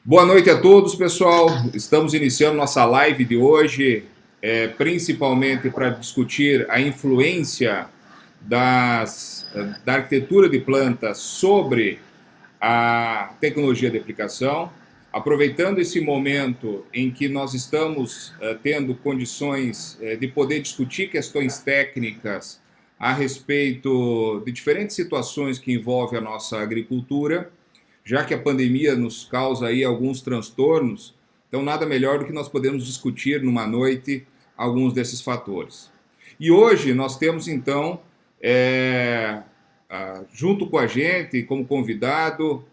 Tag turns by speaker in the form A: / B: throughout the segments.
A: Boa noite a todos, pessoal. Estamos iniciando nossa live de hoje, principalmente para discutir a influência da arquitetura de plantas sobre a tecnologia de aplicação. Aproveitando esse momento em que nós estamos tendo condições de poder discutir questões técnicas a respeito de diferentes situações que envolvem a nossa agricultura, já que a pandemia nos causa aí alguns transtornos, então nada melhor do que nós podemos discutir numa noite alguns desses fatores. E hoje nós temos então, junto com a gente, como convidado,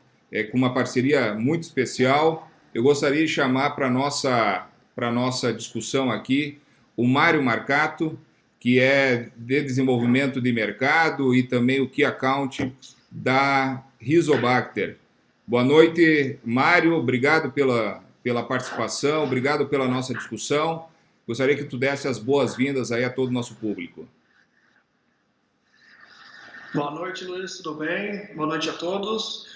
A: com uma parceria muito especial, eu gostaria de chamar para a nossa discussão aqui o Mário Marcato, que é de desenvolvimento de mercado e também o Key Account da Rizobacter. Boa noite, Mário. Obrigado pela participação, obrigado pela nossa discussão. Gostaria que tu desse as boas-vindas aí a todo o nosso público.
B: Boa noite, Luiz, tudo bem? Boa noite a todos.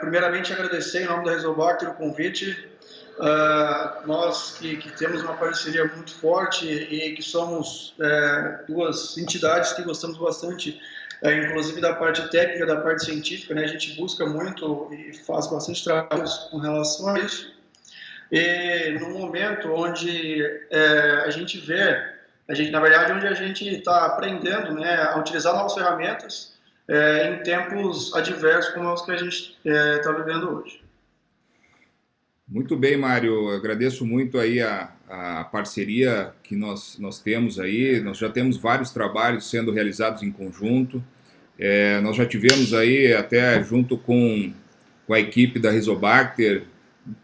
B: Primeiramente, agradecer em nome da Rizobacter o convite. Nós que temos uma parceria muito forte e que somos duas entidades que gostamos bastante, inclusive da parte técnica, da parte científica, né? A gente busca muito e faz bastante trabalhos com relação a isso. E no momento onde a gente vê, na verdade, onde a gente está aprendendo, né, a utilizar novas ferramentas em tempos adversos como os que a gente está vivendo hoje.
A: Muito bem, Mário. Agradeço muito aí a parceria que nós temos aí. Nós já temos vários trabalhos sendo realizados em conjunto. Nós já tivemos aí até junto com a equipe da Rizobacter.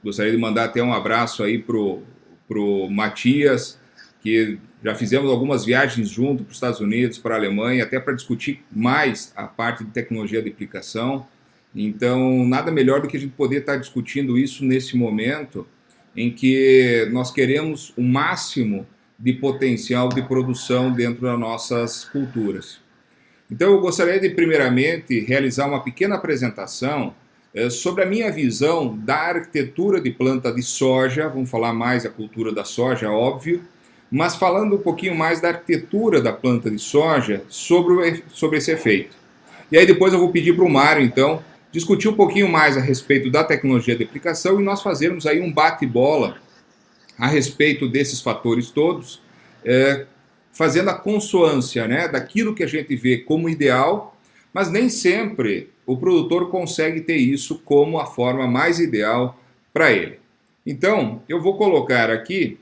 A: Gostaria de mandar até um abraço aí pro Matias, que já fizemos algumas viagens junto para os Estados Unidos, para a Alemanha, até para discutir mais a parte de tecnologia de aplicação. Então, nada melhor do que a gente poder estar discutindo isso nesse momento em que nós queremos o máximo de potencial de produção dentro das nossas culturas. Então, eu gostaria de, primeiramente, realizar uma pequena apresentação sobre a minha visão da arquitetura de planta de soja. Vamos falar mais da cultura da soja, óbvio, mas falando um pouquinho mais da arquitetura da planta de soja sobre esse efeito. E aí depois eu vou pedir para o Mário, então, discutir um pouquinho mais a respeito da tecnologia de aplicação e nós fazermos aí um bate-bola a respeito desses fatores todos, fazendo a consoância, né, daquilo que a gente vê como ideal, mas nem sempre o produtor consegue ter isso como a forma mais ideal para ele. Então, eu vou colocar aqui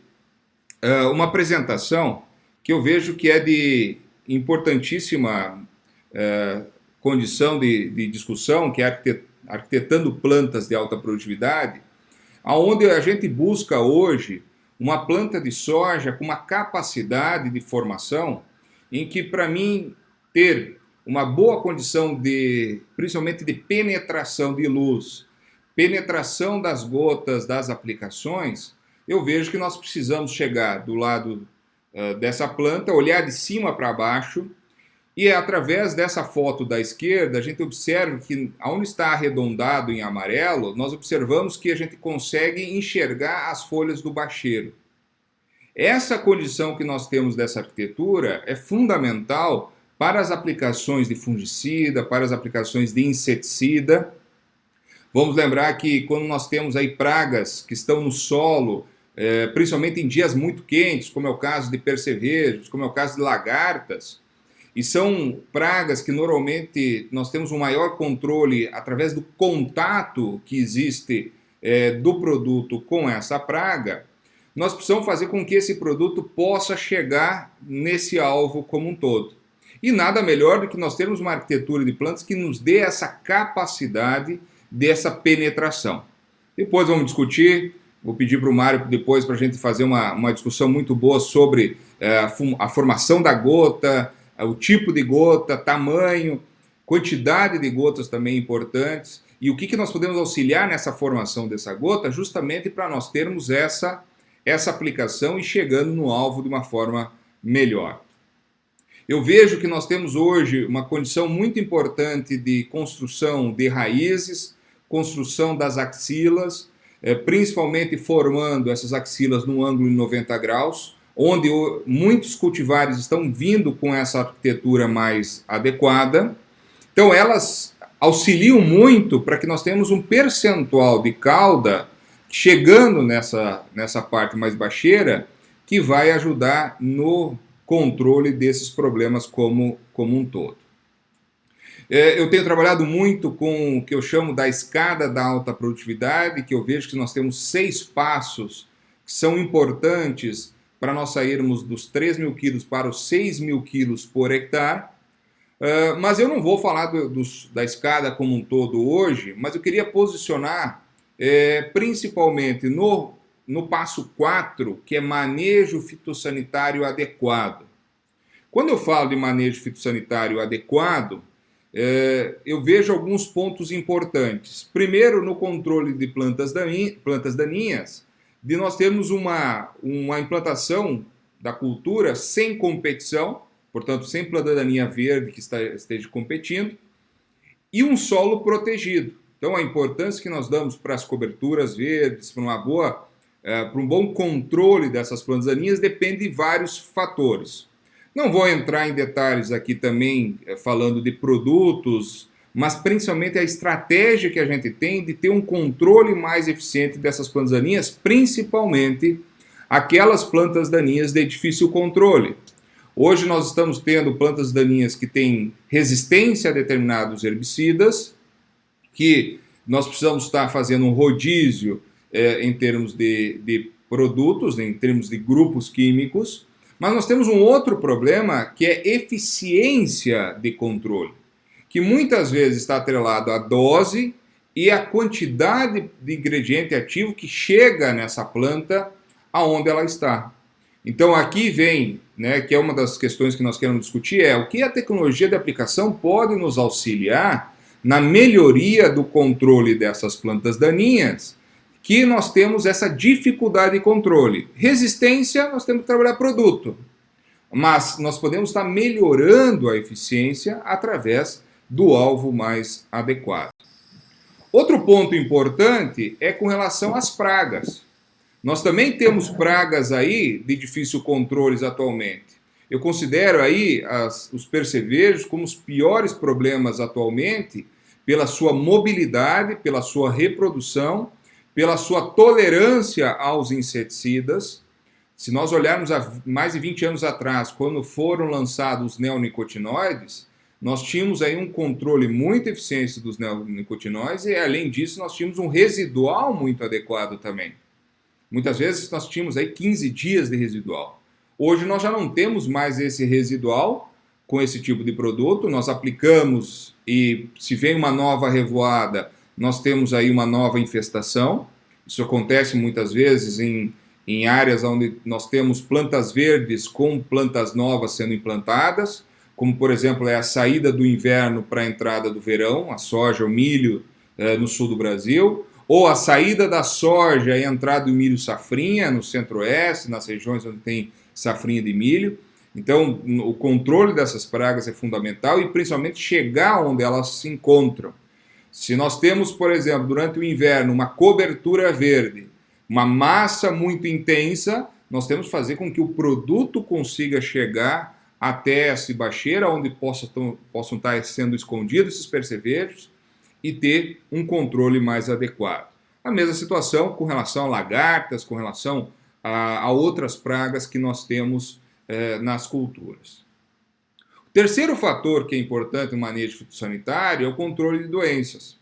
A: uma apresentação que eu vejo que é de importantíssima condição de discussão, que é arquitetando plantas de alta produtividade, onde a gente busca hoje uma planta de soja com uma capacidade de formação em que, para mim, ter uma boa condição principalmente de penetração de luz, penetração das gotas das aplicações, eu vejo que nós precisamos chegar do lado dessa planta, olhar de cima para baixo, e através dessa foto da esquerda, a gente observa que onde está arredondado em amarelo, nós observamos que a gente consegue enxergar as folhas do bacheiro. Essa condição que nós temos dessa arquitetura é fundamental para as aplicações de fungicida, para as aplicações de inseticida. Vamos lembrar que quando nós temos aí pragas que estão no solo, principalmente em dias muito quentes, como é o caso de percevejos, como é o caso de lagartas, e são pragas que normalmente nós temos um maior controle através do contato que existe do produto com essa praga, nós precisamos fazer com que esse produto possa chegar nesse alvo como um todo. E nada melhor do que nós termos uma arquitetura de plantas que nos dê essa capacidade dessa penetração. Depois vamos discutir, vou pedir para o Mário depois para a gente fazer uma discussão muito boa sobre a formação da gota, o tipo de gota, tamanho, quantidade de gotas também importantes, e o que nós podemos auxiliar nessa formação dessa gota, justamente para nós termos essa aplicação e chegando no alvo de uma forma melhor. Eu vejo que nós temos hoje uma condição muito importante de construção de raízes, construção das axilas, principalmente formando essas axilas num ângulo de 90 graus, onde muitos cultivares estão vindo com essa arquitetura mais adequada. Então elas auxiliam muito para que nós tenhamos um percentual de cauda chegando nessa parte mais baixeira, que vai ajudar no controle desses problemas como um todo. Eu tenho trabalhado muito com o que eu chamo da escada da alta produtividade, que eu vejo que nós temos 6 passos que são importantes para nós sairmos dos 3.000 quilos para os 6.000 quilos por hectare. Mas eu não vou falar da escada como um todo hoje, mas eu queria posicionar principalmente no passo 4, que é manejo fitossanitário adequado. Quando eu falo de manejo fitossanitário adequado, eu vejo alguns pontos importantes. Primeiro, no controle de plantas daninhas, de nós termos uma implantação da cultura sem competição, portanto, sem planta daninha verde que esteja competindo, e um solo protegido. Então, a importância que nós damos para as coberturas verdes, para um bom controle dessas plantas daninhas, depende de vários fatores. Não vou entrar em detalhes aqui também falando de produtos, mas principalmente a estratégia que a gente tem de ter um controle mais eficiente dessas plantas daninhas, principalmente aquelas plantas daninhas de difícil controle. Hoje nós estamos tendo plantas daninhas que têm resistência a determinados herbicidas, que nós precisamos estar fazendo um rodízio em termos de produtos, em termos de grupos químicos, mas nós temos um outro problema que é eficiência de controle, que muitas vezes está atrelado à dose e à quantidade de ingrediente ativo que chega nessa planta aonde ela está. Então aqui vem, que é uma das questões que nós queremos discutir, o que a tecnologia de aplicação pode nos auxiliar na melhoria do controle dessas plantas daninhas, que nós temos essa dificuldade de controle. Resistência, nós temos que trabalhar produto, mas nós podemos estar melhorando a eficiência através do alvo mais adequado. Outro ponto importante é com relação às pragas. Nós também temos pragas aí de difícil controle atualmente. Eu considero aí os percevejos como os piores problemas atualmente pela sua mobilidade, pela sua reprodução, pela sua tolerância aos inseticidas. Se nós olharmos há mais de 20 anos atrás, quando foram lançados os neonicotinoides, nós tínhamos aí um controle muito eficiente dos neonicotinoides e, além disso, nós tínhamos um residual muito adequado também. Muitas vezes nós tínhamos aí 15 dias de residual. Hoje nós já não temos mais esse residual com esse tipo de produto, nós aplicamos e se vem uma nova revoada, nós temos aí uma nova infestação. Isso acontece muitas vezes em áreas onde nós temos plantas verdes com plantas novas sendo implantadas, como por exemplo a saída do inverno para a entrada do verão, a soja, o milho no sul do Brasil, ou a saída da soja e a entrada do milho safrinha no centro-oeste, nas regiões onde tem safrinha de milho. Então o controle dessas pragas é fundamental e principalmente chegar onde elas se encontram. Se nós temos, por exemplo, durante o inverno, uma cobertura verde, uma massa muito intensa, nós temos que fazer com que o produto consiga chegar até essa baixeira, onde possam estar sendo escondidos esses percevejos e ter um controle mais adequado. A mesma situação com relação a lagartas, com relação a outras pragas que nós temos nas culturas. O terceiro fator que é importante no manejo fitossanitário é o controle de doenças.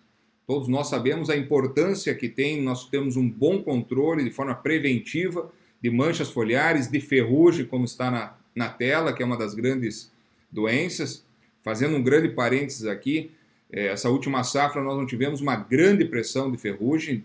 A: Todos nós sabemos a importância que tem nós temos um bom controle de forma preventiva de manchas foliares, de ferrugem, como está na tela, que é uma das grandes doenças. Fazendo um grande parênteses aqui, essa última safra nós não tivemos uma grande pressão de ferrugem,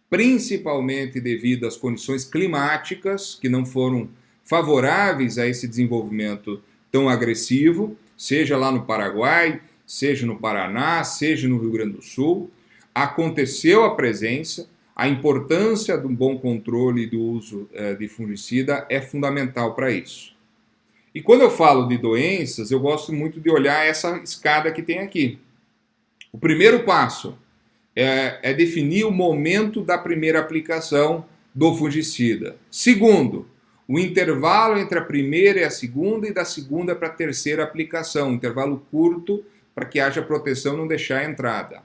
A: principalmente devido às condições climáticas que não foram favoráveis a esse desenvolvimento tão agressivo, seja lá no Paraguai, seja no Paraná, seja no Rio Grande do Sul. Aconteceu a presença, a importância de um bom controle do uso de fungicida é fundamental para isso. E quando eu falo de doenças, eu gosto muito de olhar essa escada que tem aqui. O primeiro passo é definir o momento da primeira aplicação do fungicida. Segundo, o intervalo entre a primeira e a segunda e da segunda para a terceira aplicação, intervalo curto para que haja proteção e não deixar a entrada.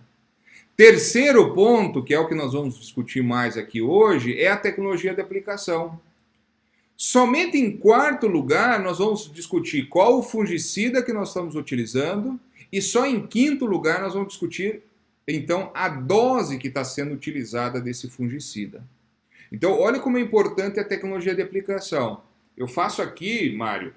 A: Terceiro ponto, que é o que nós vamos discutir mais aqui hoje, é a tecnologia de aplicação. Somente em quarto lugar nós vamos discutir qual o fungicida que nós estamos utilizando e só em quinto lugar nós vamos discutir então a dose que está sendo utilizada desse fungicida. Então olha como é importante a tecnologia de aplicação. Eu faço aqui, Mário,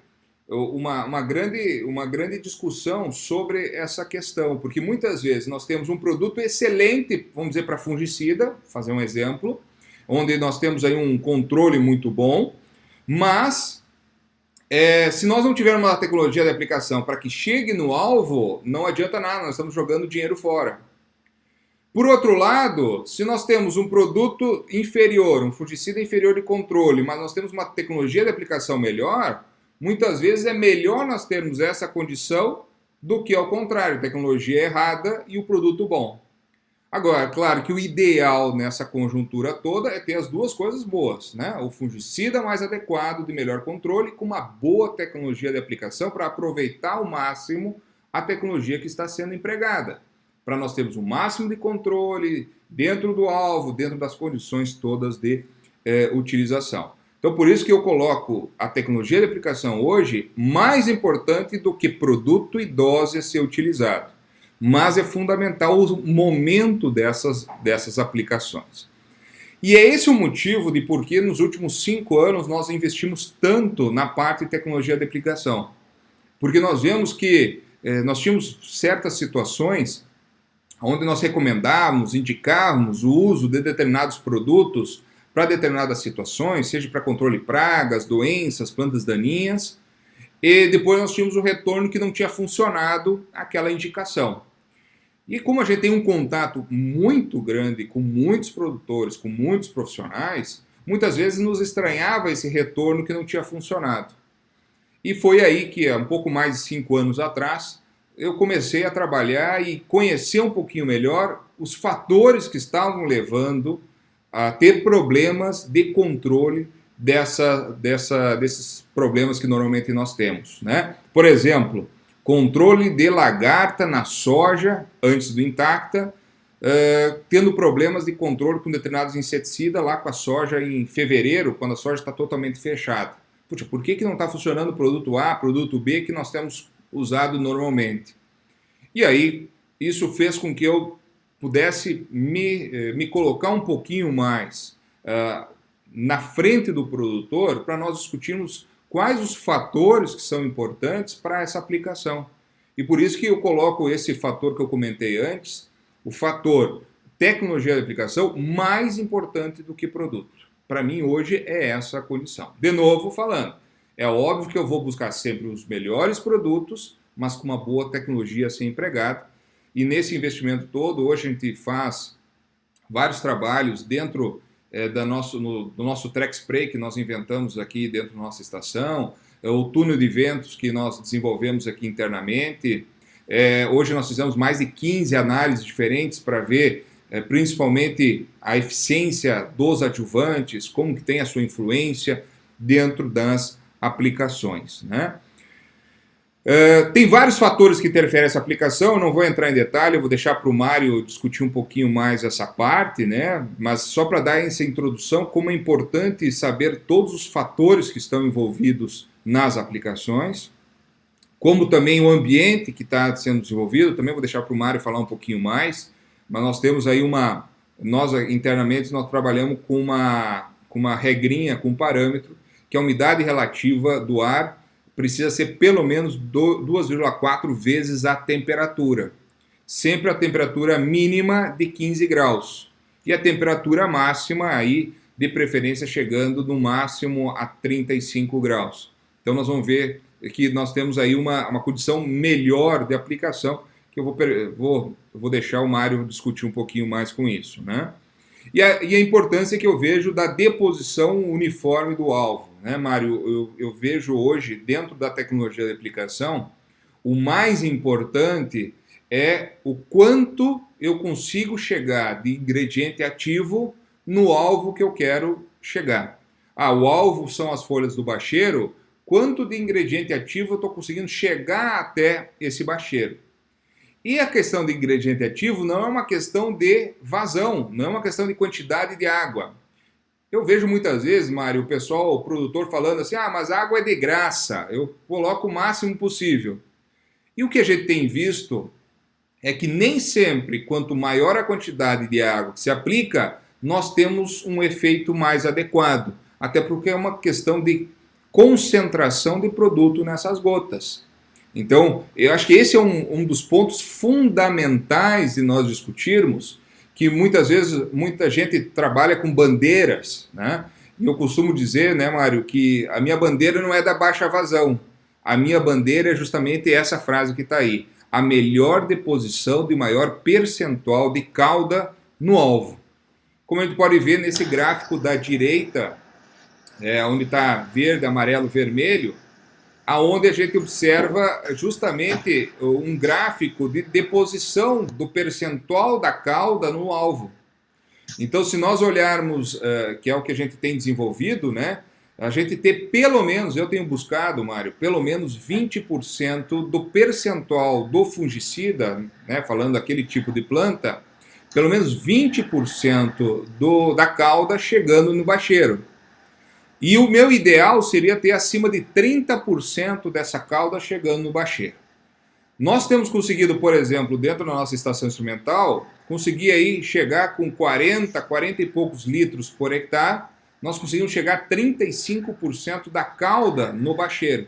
A: uma grande discussão sobre essa questão, porque muitas vezes nós temos um produto excelente, vamos dizer, para fungicida, fazer um exemplo, onde nós temos aí um controle muito bom, mas se nós não tivermos uma tecnologia de aplicação para que chegue no alvo, não adianta nada, nós estamos jogando dinheiro fora. Por outro lado, se nós temos um produto inferior, um fungicida inferior de controle, mas nós temos uma tecnologia de aplicação melhor, muitas vezes é melhor nós termos essa condição do que ao contrário, tecnologia errada e o produto bom. Agora, claro que o ideal nessa conjuntura toda é ter as duas coisas boas, né? O fungicida mais adequado, de melhor controle, com uma boa tecnologia de aplicação para aproveitar ao máximo a tecnologia que está sendo empregada, para nós termos o máximo de controle dentro do alvo, dentro das condições todas de utilização. Então, por isso que eu coloco a tecnologia de aplicação hoje mais importante do que produto e dose a ser utilizado. Mas é fundamental o momento dessas aplicações. E é esse o motivo de por que nos últimos 5 anos nós investimos tanto na parte de tecnologia de aplicação. Porque nós vemos que nós tínhamos certas situações onde nós recomendávamos, indicávamos o uso de determinados produtos para determinadas situações, seja para controle de pragas, doenças, plantas daninhas, e depois nós tínhamos o retorno que não tinha funcionado aquela indicação. E como a gente tem um contato muito grande com muitos produtores, com muitos profissionais, muitas vezes nos estranhava esse retorno que não tinha funcionado. E foi aí que, há um pouco mais de 5 anos atrás, eu comecei a trabalhar e conhecer um pouquinho melhor os fatores que estavam levando a ter problemas de controle desses problemas que normalmente nós temos, né? Por exemplo, controle de lagarta na soja antes do Intacta, tendo problemas de controle com determinados inseticidas lá com a soja em fevereiro, quando a soja está totalmente fechada. Puxa, por que não está funcionando o produto A, produto B que nós temos usado normalmente? E aí, isso fez com que eu pudesse me colocar um pouquinho mais na frente do produtor para nós discutirmos quais os fatores que são importantes para essa aplicação. E por isso que eu coloco esse fator que eu comentei antes, o fator tecnologia de aplicação, mais importante do que produto. Para mim, hoje, é essa a condição. De novo falando, é óbvio que eu vou buscar sempre os melhores produtos, mas com uma boa tecnologia a ser empregada. E nesse investimento todo, hoje a gente faz vários trabalhos dentro do nosso track spray que nós inventamos aqui dentro da nossa estação, o túnel de ventos que nós desenvolvemos aqui internamente. Hoje nós fizemos mais de 15 análises diferentes para ver principalmente a eficiência dos adjuvantes, como que tem a sua influência dentro das aplicações, né? Tem vários fatores que interferem nessa aplicação, eu não vou entrar em detalhe, eu vou deixar para o Mário discutir um pouquinho mais essa parte, né? Mas só para dar essa introdução, como é importante saber todos os fatores que estão envolvidos nas aplicações, como também o ambiente que está sendo desenvolvido, também vou deixar para o Mário falar um pouquinho mais, mas nós temos aí nós internamente nós trabalhamos com uma regrinha, com um parâmetro, que a umidade relativa do ar precisa ser pelo menos 2,4 vezes a temperatura. Sempre a temperatura mínima de 15 graus. E a temperatura máxima, aí, de preferência, chegando no máximo a 35 graus. Então nós vamos ver que nós temos aí uma condição melhor de aplicação, que eu vou deixar o Mário discutir um pouquinho mais com isso, né? E a importância que eu vejo da deposição uniforme do alvo, né, Mário? Eu vejo hoje, dentro da tecnologia de aplicação, o mais importante é o quanto eu consigo chegar de ingrediente ativo no alvo que eu quero chegar. Ah, o alvo são as folhas do bacheiro, quanto de ingrediente ativo eu estou conseguindo chegar até esse bacheiro. E a questão de ingrediente ativo não é uma questão de vazão, não é uma questão de quantidade de água. Eu vejo muitas vezes, Mário, o pessoal, o produtor falando assim, ah, mas a água é de graça, eu coloco o máximo possível. E o que a gente tem visto é que nem sempre, quanto maior a quantidade de água que se aplica, nós temos um efeito mais adequado. Até porque é uma questão de concentração de produto nessas gotas. Então, eu acho que esse é um dos pontos fundamentais de nós discutirmos, que muitas vezes muita gente trabalha com bandeiras, né? E eu costumo dizer, né, Mário, que a minha bandeira não é da baixa vazão. A minha bandeira é justamente essa frase que está aí. A melhor deposição de maior percentual de cauda no alvo. Como a gente pode ver nesse gráfico da direita, onde está verde, amarelo, vermelho, aonde a gente observa justamente um gráfico de deposição do percentual da cauda no alvo. Então, se nós olharmos, que é o que a gente tem desenvolvido, né, a gente ter pelo menos, eu tenho buscado, Mário, pelo menos 20% do percentual do fungicida, né, falando daquele tipo de planta, pelo menos 20% da cauda chegando no bacheiro. E o meu ideal seria ter acima de 30% dessa cauda chegando no bacheiro. Nós temos conseguido, por exemplo, dentro da nossa estação instrumental, conseguir aí chegar com 40 e poucos litros por hectare, nós conseguimos chegar a 35% da cauda no bacheiro.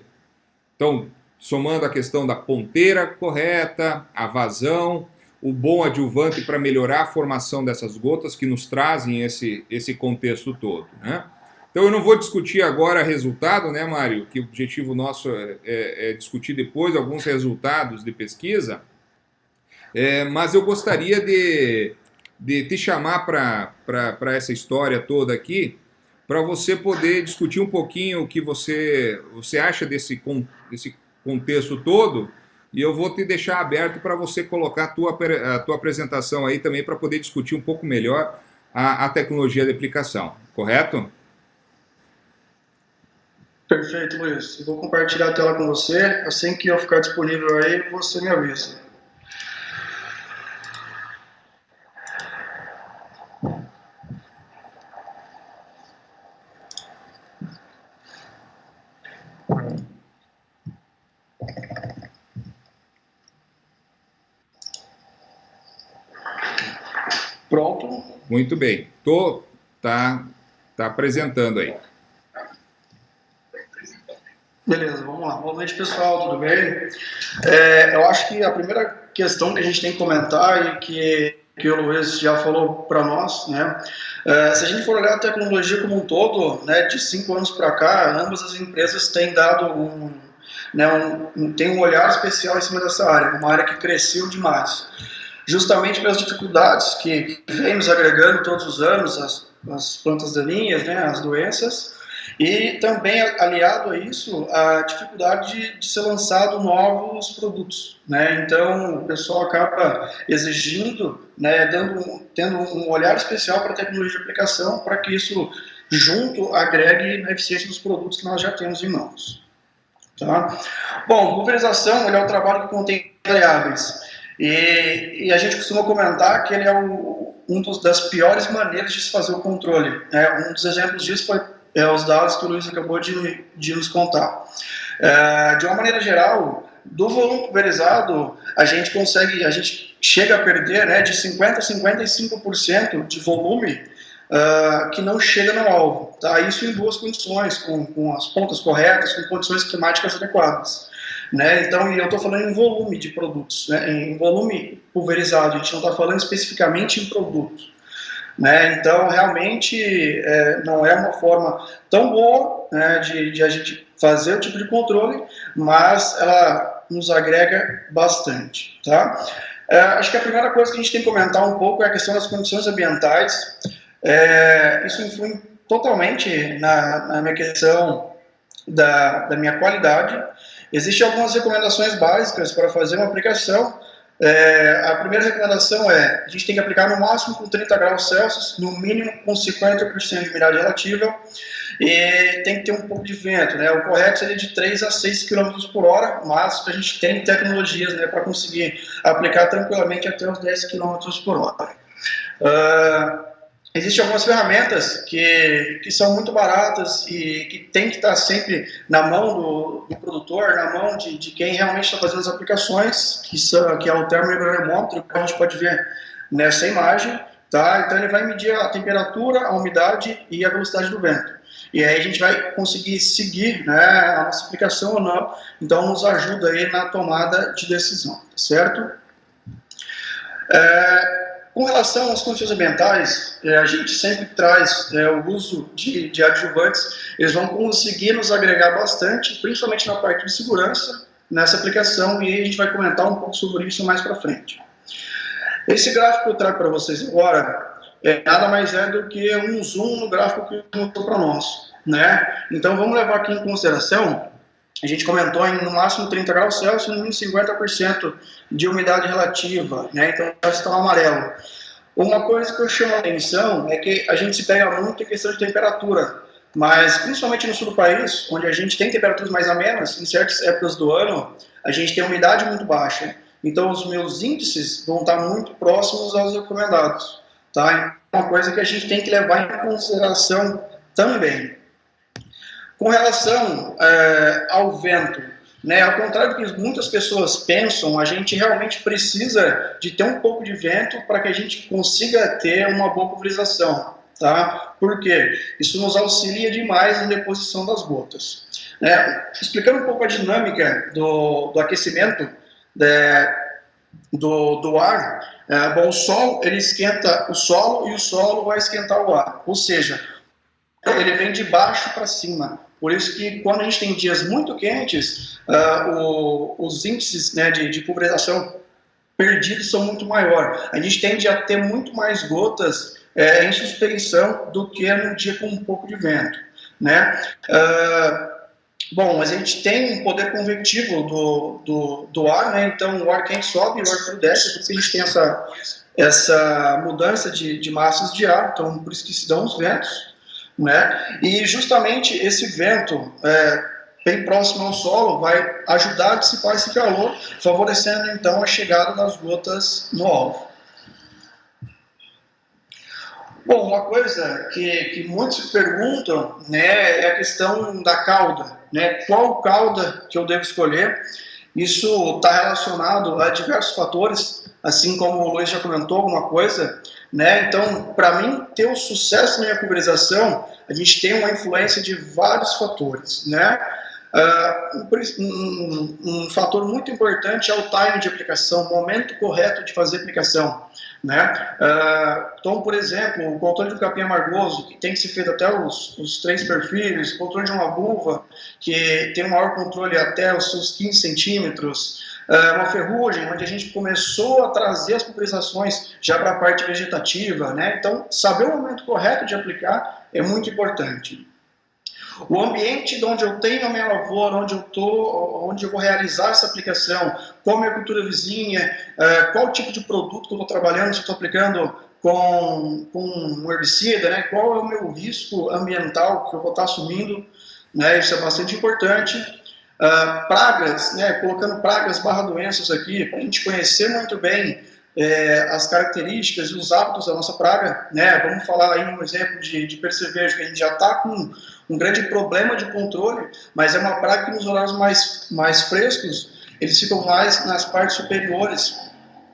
A: Então, somando a questão da ponteira correta, a vazão, o bom adjuvante para melhorar a formação dessas gotas que nos trazem esse contexto todo, né? Então eu não vou discutir agora resultado, né, Mário? Que o objetivo nosso é discutir depois alguns resultados de pesquisa, mas eu gostaria de te chamar para essa história toda aqui, para você poder discutir um pouquinho o que você acha desse contexto todo, e eu vou te deixar aberto para você colocar a tua apresentação aí também para poder discutir um pouco melhor a tecnologia de aplicação, correto?
B: Perfeito, Luiz. Eu vou compartilhar a tela com você. Assim que eu ficar disponível aí, você me avisa. Pronto?
A: Muito bem. Tá apresentando aí.
B: Beleza, vamos lá. Boa noite, pessoal, tudo bem? Eu acho que a primeira questão que a gente tem que comentar e que o Luiz já falou para nós, né? Se a gente for olhar a tecnologia como um todo, né, de 5 anos para cá, ambas as empresas têm dado tem um olhar especial em cima dessa área, uma área que cresceu demais. Justamente pelas dificuldades que vem nos agregando todos os anos, as plantas daninhas, né, as doenças, e também aliado a isso, a dificuldade de ser lançado novos produtos, né? Então o pessoal acaba exigindo, né, tendo um olhar especial para a tecnologia de aplicação, para que isso junto agregue na eficiência dos produtos que nós já temos em mãos. Tá? Bom, pulverização é um trabalho que contém variáveis, e a gente costuma comentar que ele é das piores maneiras de se fazer o controle. Um dos exemplos disso foi os dados que o Luiz acabou de nos contar. De uma maneira geral, do volume pulverizado, a gente chega a perder, né, de 50% a 55% de volume que não chega no alvo. Tá? Isso em boas condições, com as pontas corretas, com condições climáticas adequadas. Né? Então, eu estou falando em volume de produtos, né? Em volume pulverizado, a gente não está falando especificamente em produto. Né? Então, realmente, não é uma forma tão boa, né, de a gente fazer o tipo de controle, mas ela nos agrega bastante. Tá? Acho que a primeira coisa que a gente tem que comentar um pouco é a questão das condições ambientais. Isso influi totalmente na minha questão da minha qualidade. Existem algumas recomendações básicas para fazer uma aplicação A primeira recomendação a gente tem que aplicar no máximo com 30 graus Celsius, no mínimo com 50% de umidade relativa, e tem que ter um pouco de vento, né? O correto seria de 3 a 6 km por hora, mas a gente tem tecnologias, né, para conseguir aplicar tranquilamente até os 10 km por hora. Existem algumas ferramentas que são muito baratas e que tem que estar sempre na mão do produtor, na mão de quem realmente está fazendo as aplicações, que é o termohigromômetro, que a gente pode ver nessa imagem, tá? Então ele vai medir a temperatura, a umidade e a velocidade do vento. E aí a gente vai conseguir seguir, né, a nossa aplicação ou não, então nos ajuda aí na tomada de decisão, certo? Com relação aos condições ambientais, a gente sempre traz o uso de adjuvantes, eles vão conseguir nos agregar bastante, principalmente na parte de segurança, nessa aplicação, e a gente vai comentar um pouco sobre isso mais para frente. Esse gráfico que eu trago para vocês agora, nada mais é do que um zoom no gráfico que montou para nós, né? Então vamos levar aqui em consideração, a gente comentou em no máximo 30 graus Celsius e no mínimo 50% de umidade relativa, né? Então já está no amarelo. Uma coisa que eu chamo a atenção é que a gente se pega muito em questão de temperatura, mas principalmente no sul do país, onde a gente tem temperaturas mais amenas, em certas épocas do ano, a gente tem umidade muito baixa. Então os meus índices vão estar muito próximos aos recomendados, tá? É uma coisa que a gente tem que levar em consideração também. Com relação ao vento, né, ao contrário do que muitas pessoas pensam, a gente realmente precisa de ter um pouco de vento para que a gente consiga ter uma boa pulverização, tá? Por quê? Isso nos auxilia demais na deposição das gotas. Explicando um pouco a dinâmica do aquecimento do ar, bom, o sol ele esquenta o solo e o solo vai esquentar o ar, ou seja, ele vem de baixo para cima. Por isso que quando a gente tem dias muito quentes, os índices, né, de pulverização perdidos são muito maiores. A gente tende a ter muito mais gotas em suspensão do que num dia com um pouco de vento, né? Bom, a gente tem um poder convectivo do ar, né? Então o ar quente sobe e o ar frio desce, por isso que a gente tem essa mudança de massas de ar, então por isso que se dão os ventos, né? E justamente esse vento bem próximo ao solo vai ajudar a dissipar esse calor, favorecendo então a chegada das gotas no alvo. Bom, uma coisa que muitos se perguntam, né, é a questão da cauda, né? Qual cauda que eu devo escolher? Isso está relacionado a diversos fatores, assim como o Luiz já comentou alguma coisa, né? Então, para mim ter o sucesso na minha pulverização, a gente tem uma influência de vários fatores, né? Um fator muito importante é o time de aplicação, o momento correto de fazer a aplicação, né? Então, por exemplo, o controle de um capim amargoso, que tem que ser feito até os 3 perfis, o controle de uma buva, que tem um maior controle até os seus 15 centímetros, uma ferrugem, onde a gente começou a trazer as pulverizações já para a parte vegetativa, né? Então, saber o momento correto de aplicar é muito importante. O ambiente de onde eu tenho a minha lavoura, onde eu vou realizar essa aplicação, qual a minha cultura vizinha, qual tipo de produto que eu estou trabalhando, se eu estou aplicando com um herbicida, né? Qual é o meu risco ambiental que eu vou estar assumindo, né? Isso é bastante importante. Pragas, né? Colocando pragas / doenças aqui, para a gente conhecer muito bem as características e os hábitos da nossa praga, né? Vamos falar aí um exemplo de percevejo, que a gente já está com um grande problema de controle, mas é uma praga que nos horários mais frescos, eles ficam mais nas partes superiores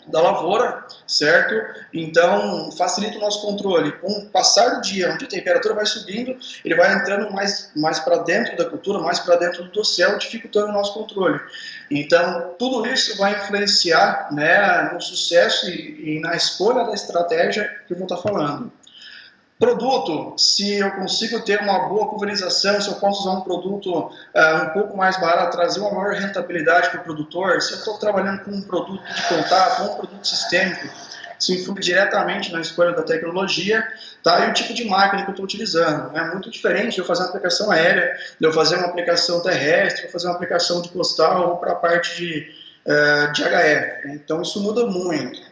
B: da lavoura, certo? Então, facilita o nosso controle. Com o passar do dia, onde a temperatura vai subindo, ele vai entrando mais para dentro da cultura, mais para dentro do dossel, dificultando o nosso controle. Então, tudo isso vai influenciar, né, no sucesso e na escolha da estratégia que eu vou estar falando. Produto, se eu consigo ter uma boa pulverização, se eu posso usar um produto um pouco mais barato, trazer uma maior rentabilidade para o produtor, se eu estou trabalhando com um produto de contato, com um produto sistêmico, isso influi diretamente na escolha da tecnologia, tá? E o tipo de máquina que eu estou utilizando. É muito diferente de eu fazer uma aplicação aérea, de eu fazer uma aplicação terrestre, de eu fazer uma aplicação de costal ou para a parte de HF. Então, isso muda muito.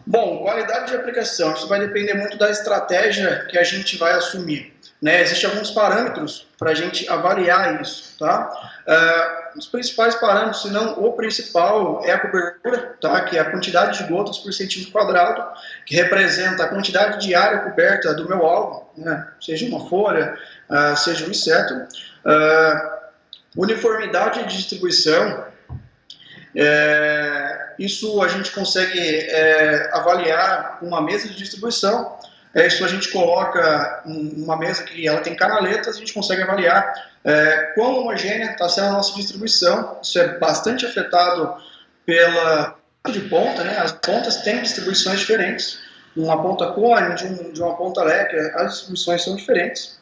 B: Bom, qualidade de aplicação, isso vai depender muito da estratégia que a gente vai assumir. Né? Existem alguns parâmetros para a gente avaliar isso. Tá? Os principais parâmetros, se não o principal, é a cobertura, tá? Que é a quantidade de gotas por centímetro quadrado, que representa a quantidade de área coberta do meu alvo, né? Seja uma folha, seja um inseto. Uniformidade de distribuição, isso a gente consegue avaliar com uma mesa de distribuição. Isso a gente coloca uma mesa que ela tem canaletas, a gente consegue avaliar quão homogênea está sendo a nossa distribuição. Isso é bastante afetado pela de ponta, né? As pontas têm distribuições diferentes. Uma ponta cone, de uma ponta leque, as distribuições são diferentes.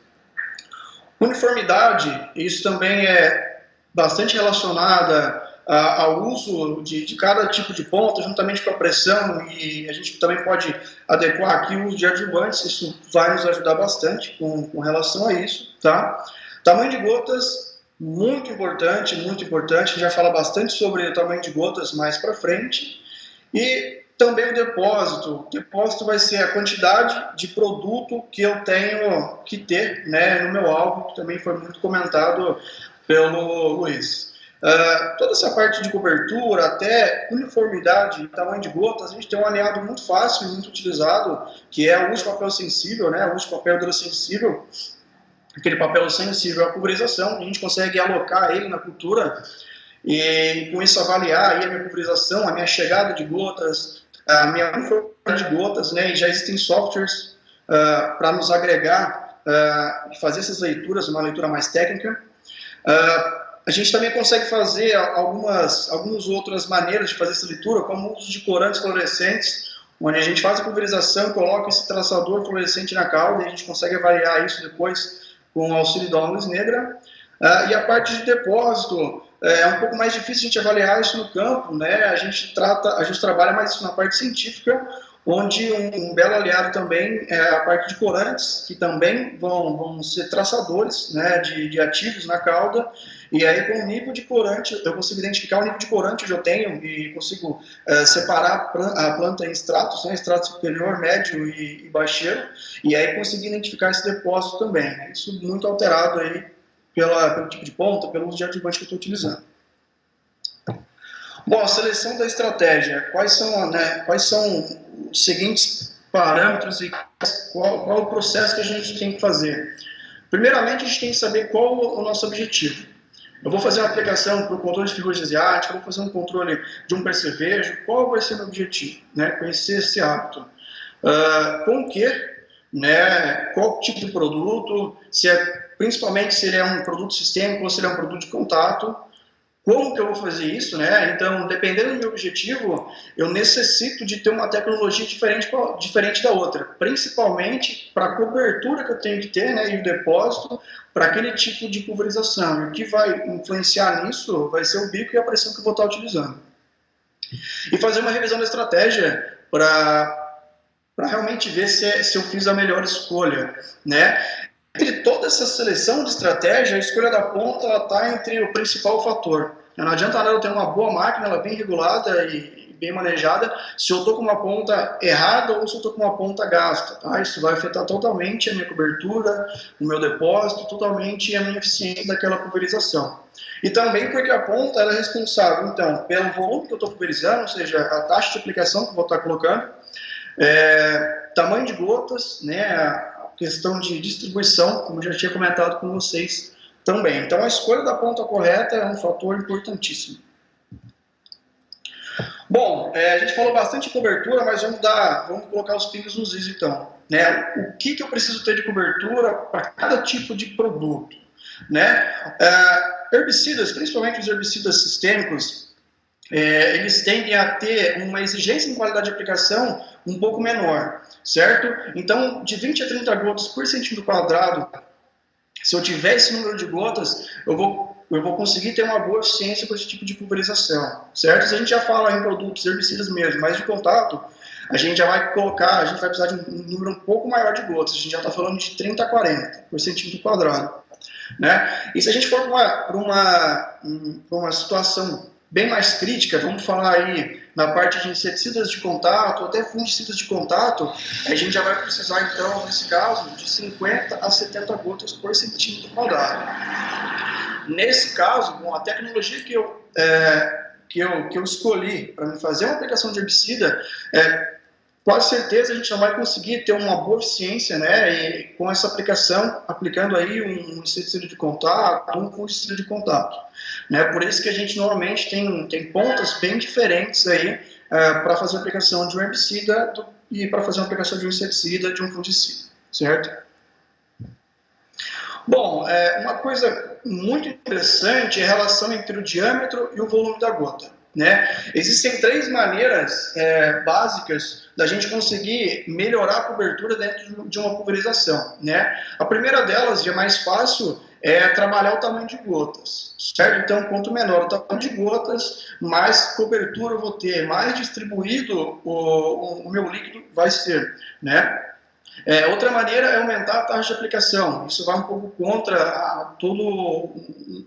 B: Uniformidade, isso também é bastante relacionada ao uso de cada tipo de ponta, juntamente com a pressão, e a gente também pode adequar aqui o uso de adjuvantes, isso vai nos ajudar bastante com relação a isso. Tá? Tamanho de gotas, muito importante, a gente vai falar bastante sobre o tamanho de gotas mais para frente. E também o depósito. O depósito vai ser a quantidade de produto que eu tenho que ter, né, no meu alvo, que também foi muito comentado pelo Luiz. Toda essa parte de cobertura, até uniformidade e tamanho de gotas, a gente tem um aliado muito fácil e muito utilizado, que é o uso de papel sensível, né, o uso de papel hidrossensível, aquele papel sensível à pulverização. A gente consegue alocar ele na cultura e com isso avaliar aí a minha pulverização, a minha chegada de gotas, a minha uniformidade de gotas, né, e já existem softwares para nos agregar e fazer essas leituras, uma leitura mais técnica. A gente também consegue fazer algumas outras maneiras de fazer essa leitura, como o uso de corantes fluorescentes, onde a gente faz a pulverização, coloca esse traçador fluorescente na cauda e a gente consegue avaliar isso depois com o auxílio da luz negra. E a parte de depósito, é um pouco mais difícil a gente avaliar isso no campo, né? A gente trabalha mais isso na parte científica, onde um belo aliado também é a parte de corantes, que também vão ser traçadores, né, de ativos na cauda, e aí com o nível de corante, eu consigo identificar o nível de corante que eu tenho e consigo separar a planta em estratos, né, estrato superior, médio e baixeiro, e aí conseguir identificar esse depósito também, né? Isso muito alterado aí pelo tipo de ponta, pelo uso de adjuvante que eu estou utilizando. Bom, a seleção da estratégia. Quais são os seguintes parâmetros e qual o processo que a gente tem que fazer? Primeiramente, a gente tem que saber qual o nosso objetivo. Eu vou fazer uma aplicação para o controle de ferrugem asiática, eu vou fazer um controle de um percevejo. Qual vai ser o meu objetivo? Né? Conhecer esse hábito. Com o quê? Né? Qual tipo de produto? Principalmente se ele é um produto sistêmico ou se ele é um produto de contato. Como que eu vou fazer isso, né? Então, dependendo do meu objetivo, eu necessito de ter uma tecnologia diferente da outra, principalmente para a cobertura que eu tenho que ter, né, e o depósito para aquele tipo de pulverização. E o que vai influenciar nisso vai ser o bico e a pressão que eu vou estar utilizando. E fazer uma revisão da estratégia para realmente ver se eu fiz a melhor escolha, né? Entre toda essa seleção de estratégia, a escolha da ponta está entre o principal fator. Não adianta nada eu ter uma boa máquina, ela bem regulada e bem manejada, se eu estou com uma ponta errada ou se eu estou com uma ponta gasta. Tá? Isso vai afetar totalmente a minha cobertura, o meu depósito, totalmente a minha eficiência daquela pulverização. E também porque a ponta ela é responsável, então, pelo volume que eu estou pulverizando, ou seja, a taxa de aplicação que eu vou estar colocando, tamanho de gotas, né, questão de distribuição, como eu já tinha comentado com vocês também. Então, a escolha da ponta correta é um fator importantíssimo. Bom, a gente falou bastante de cobertura, mas vamos colocar os pingos nos is, então. Né? O que eu preciso ter de cobertura para cada tipo de produto? Né? Herbicidas, principalmente os herbicidas sistêmicos, eles tendem a ter uma exigência em qualidade de aplicação um pouco menor, certo? Então, de 20 a 30 gotas por centímetro quadrado, se eu tiver esse número de gotas, eu vou conseguir ter uma boa eficiência para esse tipo de pulverização, certo? Se a gente já fala em produtos herbicidas mesmo, mas de contato, a gente vai precisar de um número um pouco maior de gotas, a gente já está falando de 30 a 40 por centímetro quadrado. né? E se a gente for para uma situação bem mais crítica, vamos falar aí na parte de inseticidas de contato, ou até fungicidas de contato, a gente já vai precisar, então, nesse caso, de 50 a 70 gotas por centímetro quadrado. Nesse caso, bom, a tecnologia que eu escolhi para me fazer uma aplicação de herbicida, quase certeza a gente não vai conseguir ter uma boa eficiência, né, e com essa aplicação, aplicando aí um inseticida de contato, um fungicida de contato, né, por isso que a gente normalmente tem pontas bem diferentes aí para fazer a aplicação de um herbicida e para fazer a aplicação de um inseticida, de um fungicida, certo? Bom, uma coisa muito interessante é a relação entre o diâmetro e o volume da gota, né? Existem 3 maneiras básicas da gente conseguir melhorar a cobertura dentro de uma pulverização, né? A primeira delas, e a mais fácil, é trabalhar o tamanho de gotas, certo? Então, quanto menor o tamanho de gotas, mais cobertura eu vou ter, mais distribuído o meu líquido vai ser, né? Outra maneira é aumentar a taxa de aplicação. Isso vai um pouco contra todo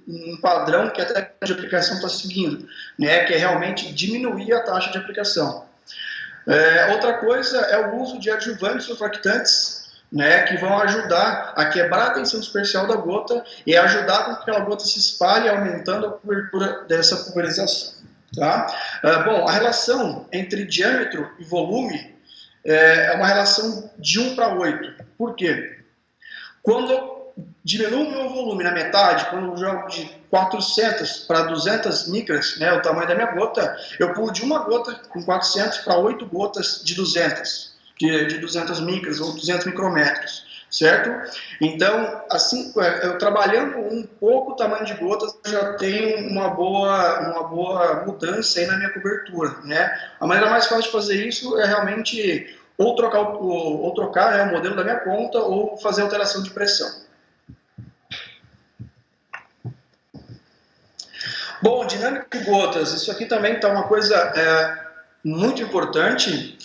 B: um padrão que a técnica de aplicação está seguindo, né, que é realmente diminuir a taxa de aplicação. Outra coisa é o uso de adjuvantes surfactantes, né, que vão ajudar a quebrar a tensão superficial da gota e ajudar com que aquela gota se espalhe, aumentando a cobertura dessa pulverização. Tá? Bom, a relação entre diâmetro e volume é uma relação de 1 para 8. Por quê? Quando eu diminuo o meu volume na metade, quando eu jogo de 400 para 200 micras, né, o tamanho da minha gota, eu pulo de uma gota com 400 para 8 gotas de 200, de 200 micras ou 200 micrômetros, certo? Então, assim, eu trabalhando um pouco o tamanho de gotas, eu já tenho uma boa mudança aí na minha cobertura, né? A maneira mais fácil de fazer isso é realmente ou trocar né, o modelo da minha conta ou fazer alteração de pressão. Bom, dinâmica de gotas, isso aqui também está uma coisa muito importante,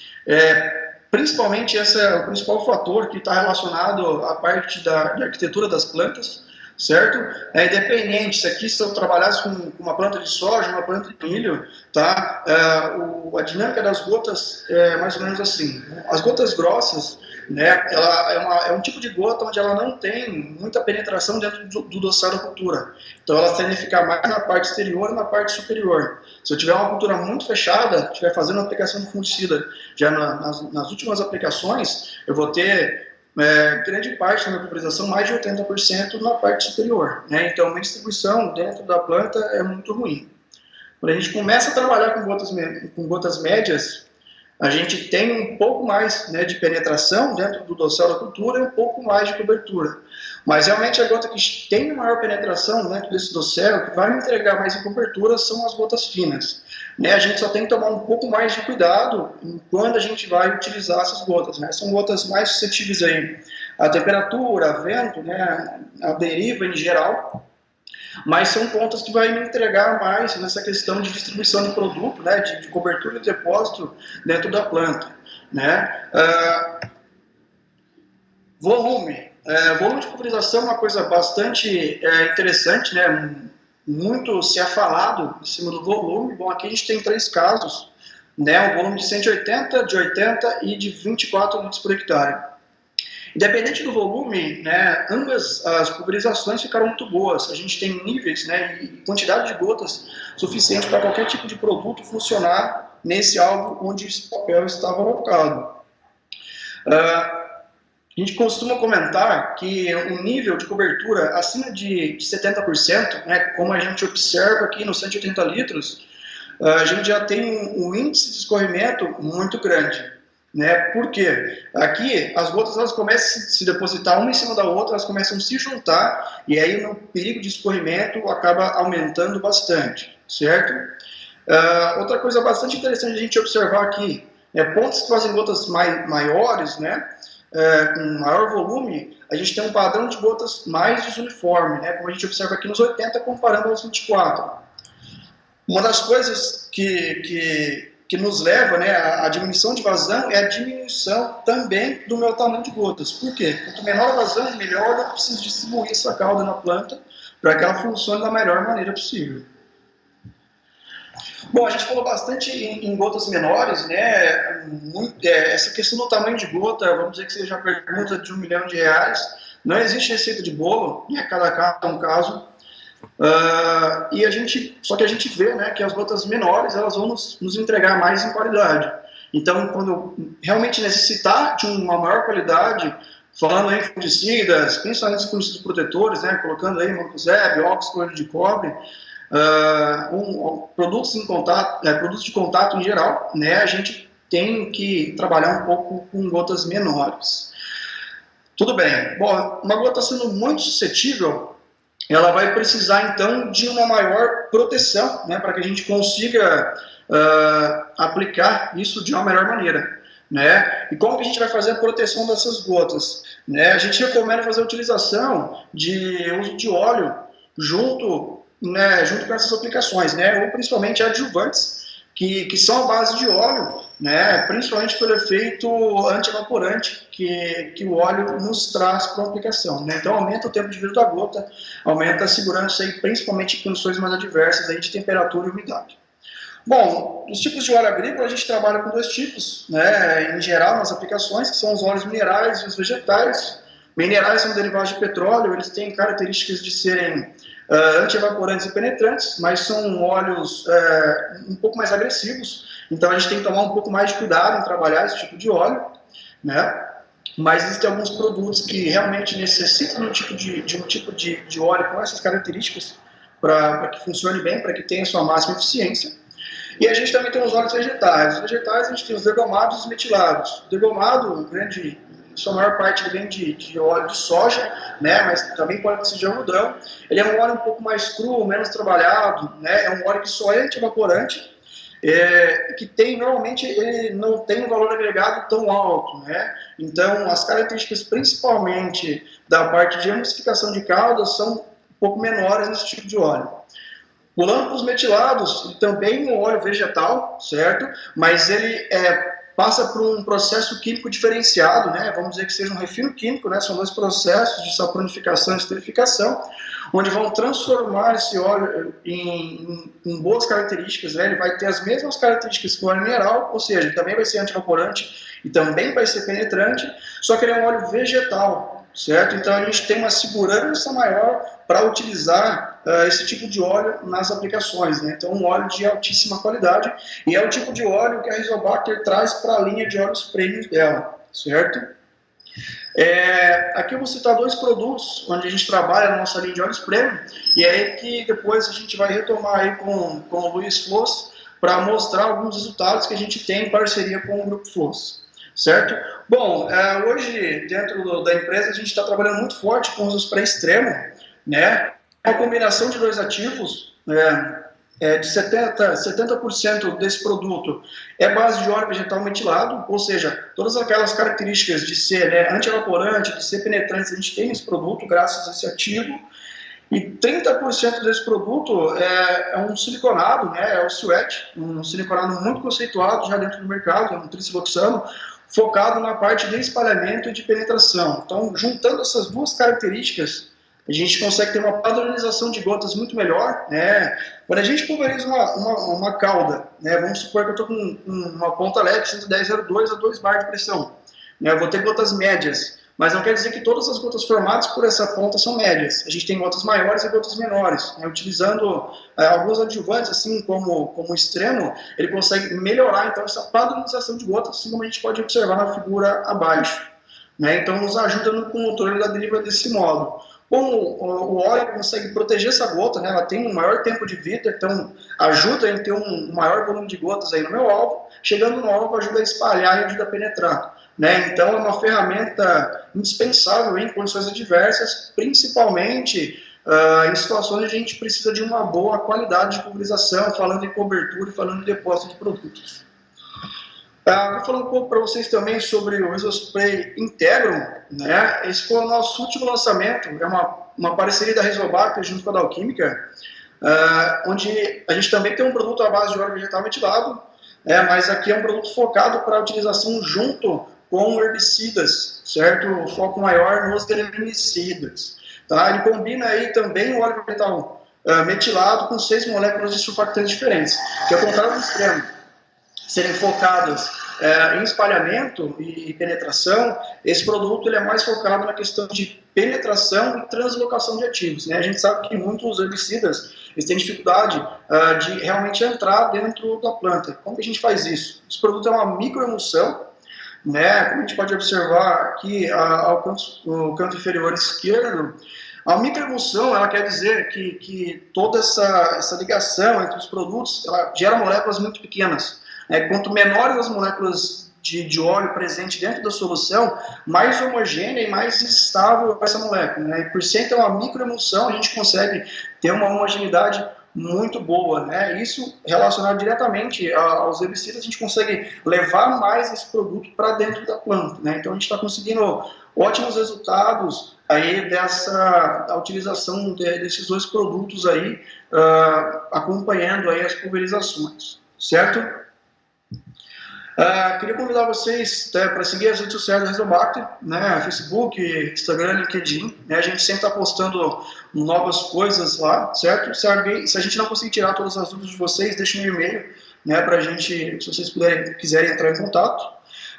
B: principalmente esse é o principal fator que está relacionado à parte da arquitetura das plantas, certo? Independente, se eu trabalhasse com uma planta de soja, uma planta de milho, tá? A dinâmica das gotas é mais ou menos assim. As gotas grossas, né, ela é um tipo de gota onde ela não tem muita penetração dentro do dossel da cultura. Então, elas tendem a ficar mais na parte exterior e na parte superior. Se eu tiver uma cultura muito fechada, estiver fazendo uma aplicação de fungicida já nas últimas aplicações, eu vou ter grande parte da minha pulverização, mais de 80% na parte superior, né? Então, uma distribuição dentro da planta é muito ruim. Quando a gente começa a trabalhar com gotas médias, a gente tem um pouco mais, né, de penetração dentro do dossel da cultura e um pouco mais de cobertura. Mas realmente a gota que tem maior penetração dentro desse dossel, que vai me entregar mais em cobertura, são as gotas finas. Né, a gente só tem que tomar um pouco mais de cuidado quando a gente vai utilizar essas gotas. Né? São gotas mais suscetíveis aí à temperatura, a vento, né, a deriva em geral, mas são pontas que vai me entregar mais nessa questão de distribuição de produto, né, de cobertura de depósito dentro da planta. Né? Volume. Volume de pulverização é uma coisa bastante interessante, né? Muito se é falado em cima do volume. Bom, aqui a gente tem 3 casos, né? Um volume de 180, de 80 e de 24 litros por hectare. Independente do volume, né, ambas as pulverizações ficaram muito boas. A gente tem níveis, né, e quantidade de gotas suficiente para qualquer tipo de produto funcionar nesse alvo onde esse papel estava alocado. A gente costuma comentar que um nível de cobertura acima de 70%, né, como a gente observa aqui nos 180 litros, a gente já tem um índice de escorrimento muito grande. Né? Por quê? Aqui as gotas elas começam a se depositar uma em cima da outra, elas começam a se juntar e aí o perigo de escorrimento acaba aumentando bastante, certo? Outra coisa bastante interessante a gente observar aqui, pontos que fazem gotas maiores, né? Com maior volume, a gente tem um padrão de gotas mais desuniforme, né? Como a gente observa aqui nos 80 comparando aos 24. Uma das coisas que que nos leva, né, a diminuição de vazão é a diminuição também do meu tamanho de gotas. Por quê? Quanto menor a vazão, melhor eu preciso distribuir essa calda na planta para que ela funcione da melhor maneira possível. Bom, a gente falou bastante em gotas menores, né? Essa questão do tamanho de gota, vamos dizer que seja a pergunta de R$1 milhão. Não existe receita de bolo, né? Cada caso é um caso. Só que a gente vê, né, que as gotas menores elas vão nos entregar mais em qualidade. Então, quando eu realmente necessitar de uma maior qualidade, falando em fungicidas, principalmente fungicidas protetores, né, colocando aí mancozeb, óxido de cobre, produtos de contato em geral, né, a gente tem que trabalhar um pouco com gotas menores. Tudo bem. Bom, uma gota sendo muito suscetível, ela vai precisar então de uma maior proteção, né, para que a gente consiga aplicar isso de uma melhor maneira, né? E como que a gente vai fazer a proteção dessas gotas, né? A gente recomenda fazer a utilização de uso de óleo junto com essas aplicações, né? Ou principalmente adjuvantes que são a base de óleo, né? Principalmente pelo efeito antievaporante que o óleo nos traz para a aplicação, né? Então aumenta o tempo de vida da gota, aumenta a segurança e principalmente em condições mais adversas aí de temperatura e umidade. Bom, os tipos de óleo agrícola a gente trabalha com 2 tipos, né? Em geral nas aplicações, que são os óleos minerais e os vegetais. Minerais são derivados de petróleo, eles têm características de serem antievaporantes e penetrantes, mas são óleos um pouco mais agressivos, então a gente tem que tomar um pouco mais de cuidado em trabalhar esse tipo de óleo, né? Mas existem alguns produtos que realmente necessitam de um tipo de óleo com essas características para que funcione bem, para que tenha sua máxima eficiência. E a gente também tem os óleos vegetais. Os vegetais a gente tem os degomados e os metilados. O degomado, sua maior parte vem de óleo de soja, né, mas também pode ser de algodão. Ele é um óleo um pouco mais cru, menos trabalhado, né, é um óleo que só é antievaporante, que normalmente ele não tem um valor agregado tão alto, né? Então as características principalmente da parte de emulsificação de caldas são um pouco menores nesse tipo de óleo. Pulando para os metilados, ele também é um óleo vegetal, certo? Mas ele passa por um processo químico diferenciado, né? Vamos dizer que seja um refino químico, né? São 2 processos de saponificação e esterificação, onde vão transformar esse óleo em boas características, né? Ele vai ter as mesmas características que o óleo mineral, ou seja, ele também vai ser antievaporante e também vai ser penetrante, só que ele é um óleo vegetal, certo? Então a gente tem uma segurança maior para utilizar esse tipo de óleo nas aplicações, né? Então um óleo de altíssima qualidade, e é o tipo de óleo que a Rizobacter traz para a linha de óleos premium dela, certo? Aqui eu vou citar 2 produtos onde a gente trabalha na nossa linha de óleos premium, e é aí que depois a gente vai retomar aí com o Luiz Floss para mostrar alguns resultados que a gente tem em parceria com o Grupo Floss. Certo? Bom, hoje dentro da empresa a gente está trabalhando muito forte com os pré-extremo, né? A combinação de 2 ativos, de 70% desse produto é base de óleo vegetal metilado, ou seja, todas aquelas características de ser, né, antievaporante, de ser penetrante, a gente tem nesse produto graças a esse ativo. E 30% desse produto é um siliconado, né, é o SWET, um siliconado muito conceituado já dentro do mercado, é um triciloxano, focado na parte de espalhamento e de penetração. Então, juntando essas 2 características, a gente consegue ter uma padronização de gotas muito melhor, né? Quando a gente pulveriza uma cauda, né, vamos supor que eu estou com uma ponta LED 110,02 a 2 bar de pressão, né, eu vou ter gotas médias, mas não quer dizer que todas as gotas formadas por essa ponta são médias. A gente tem gotas maiores e gotas menores, né? Utilizando alguns adjuvantes, assim como o extremo, ele consegue melhorar então essa padronização de gotas, assim como a gente pode observar na figura abaixo, né? Então nos ajuda no controle da deriva desse modo. Como o óleo consegue proteger essa gota, né? Ela tem um maior tempo de vida, então ajuda em ter um maior volume de gotas aí no meu alvo, chegando no alvo ajuda a espalhar e ajuda a penetrar, né? Então é uma ferramenta indispensável em condições adversas, principalmente em situações onde a gente precisa de uma boa qualidade de pulverização, falando em cobertura e falando em depósito de produtos. Vou falar um pouco para vocês também sobre o Rizospray Integrum, né? Esse foi o nosso último lançamento, é uma parceria da Rizobacter junto com a Dow, onde a gente também tem um produto à base de óleo vegetal metilado, mas aqui é um produto focado para utilização junto com herbicidas, certo? O foco maior nos herbicidas. Tá? Ele combina aí também o óleo vegetal metilado com 6 moléculas de surfactantes diferentes, que ao contrário do extremo, serem focadas em espalhamento e penetração, esse produto ele é mais focado na questão de penetração e translocação de ativos. Né? A gente sabe que muitos herbicidas eles têm dificuldade de realmente entrar dentro da planta. Como que a gente faz isso? Esse produto é uma microemulsão, né? Como a gente pode observar aqui no canto inferior esquerdo, a microemulsão, ela quer dizer que toda essa ligação entre os produtos, ela gera moléculas muito pequenas. Quanto menores as moléculas de óleo presente dentro da solução, mais homogênea e mais estável essa molécula. Né? E por ser então uma microemulsão, a gente consegue ter uma homogeneidade muito boa. Né? Isso relacionado diretamente aos herbicidas, a gente consegue levar mais esse produto para dentro da planta. Né? Então a gente está conseguindo ótimos resultados aí da utilização desses dois produtos aí, acompanhando aí as pulverizações, certo? Queria convidar vocês para seguir as redes sociais da Rizobacter, né, Facebook, Instagram, LinkedIn. Né, a gente sempre está postando novas coisas lá, certo? Se a gente não conseguir tirar todas as dúvidas de vocês, deixem um e-mail, né, para a gente, se vocês quiserem entrar em contato.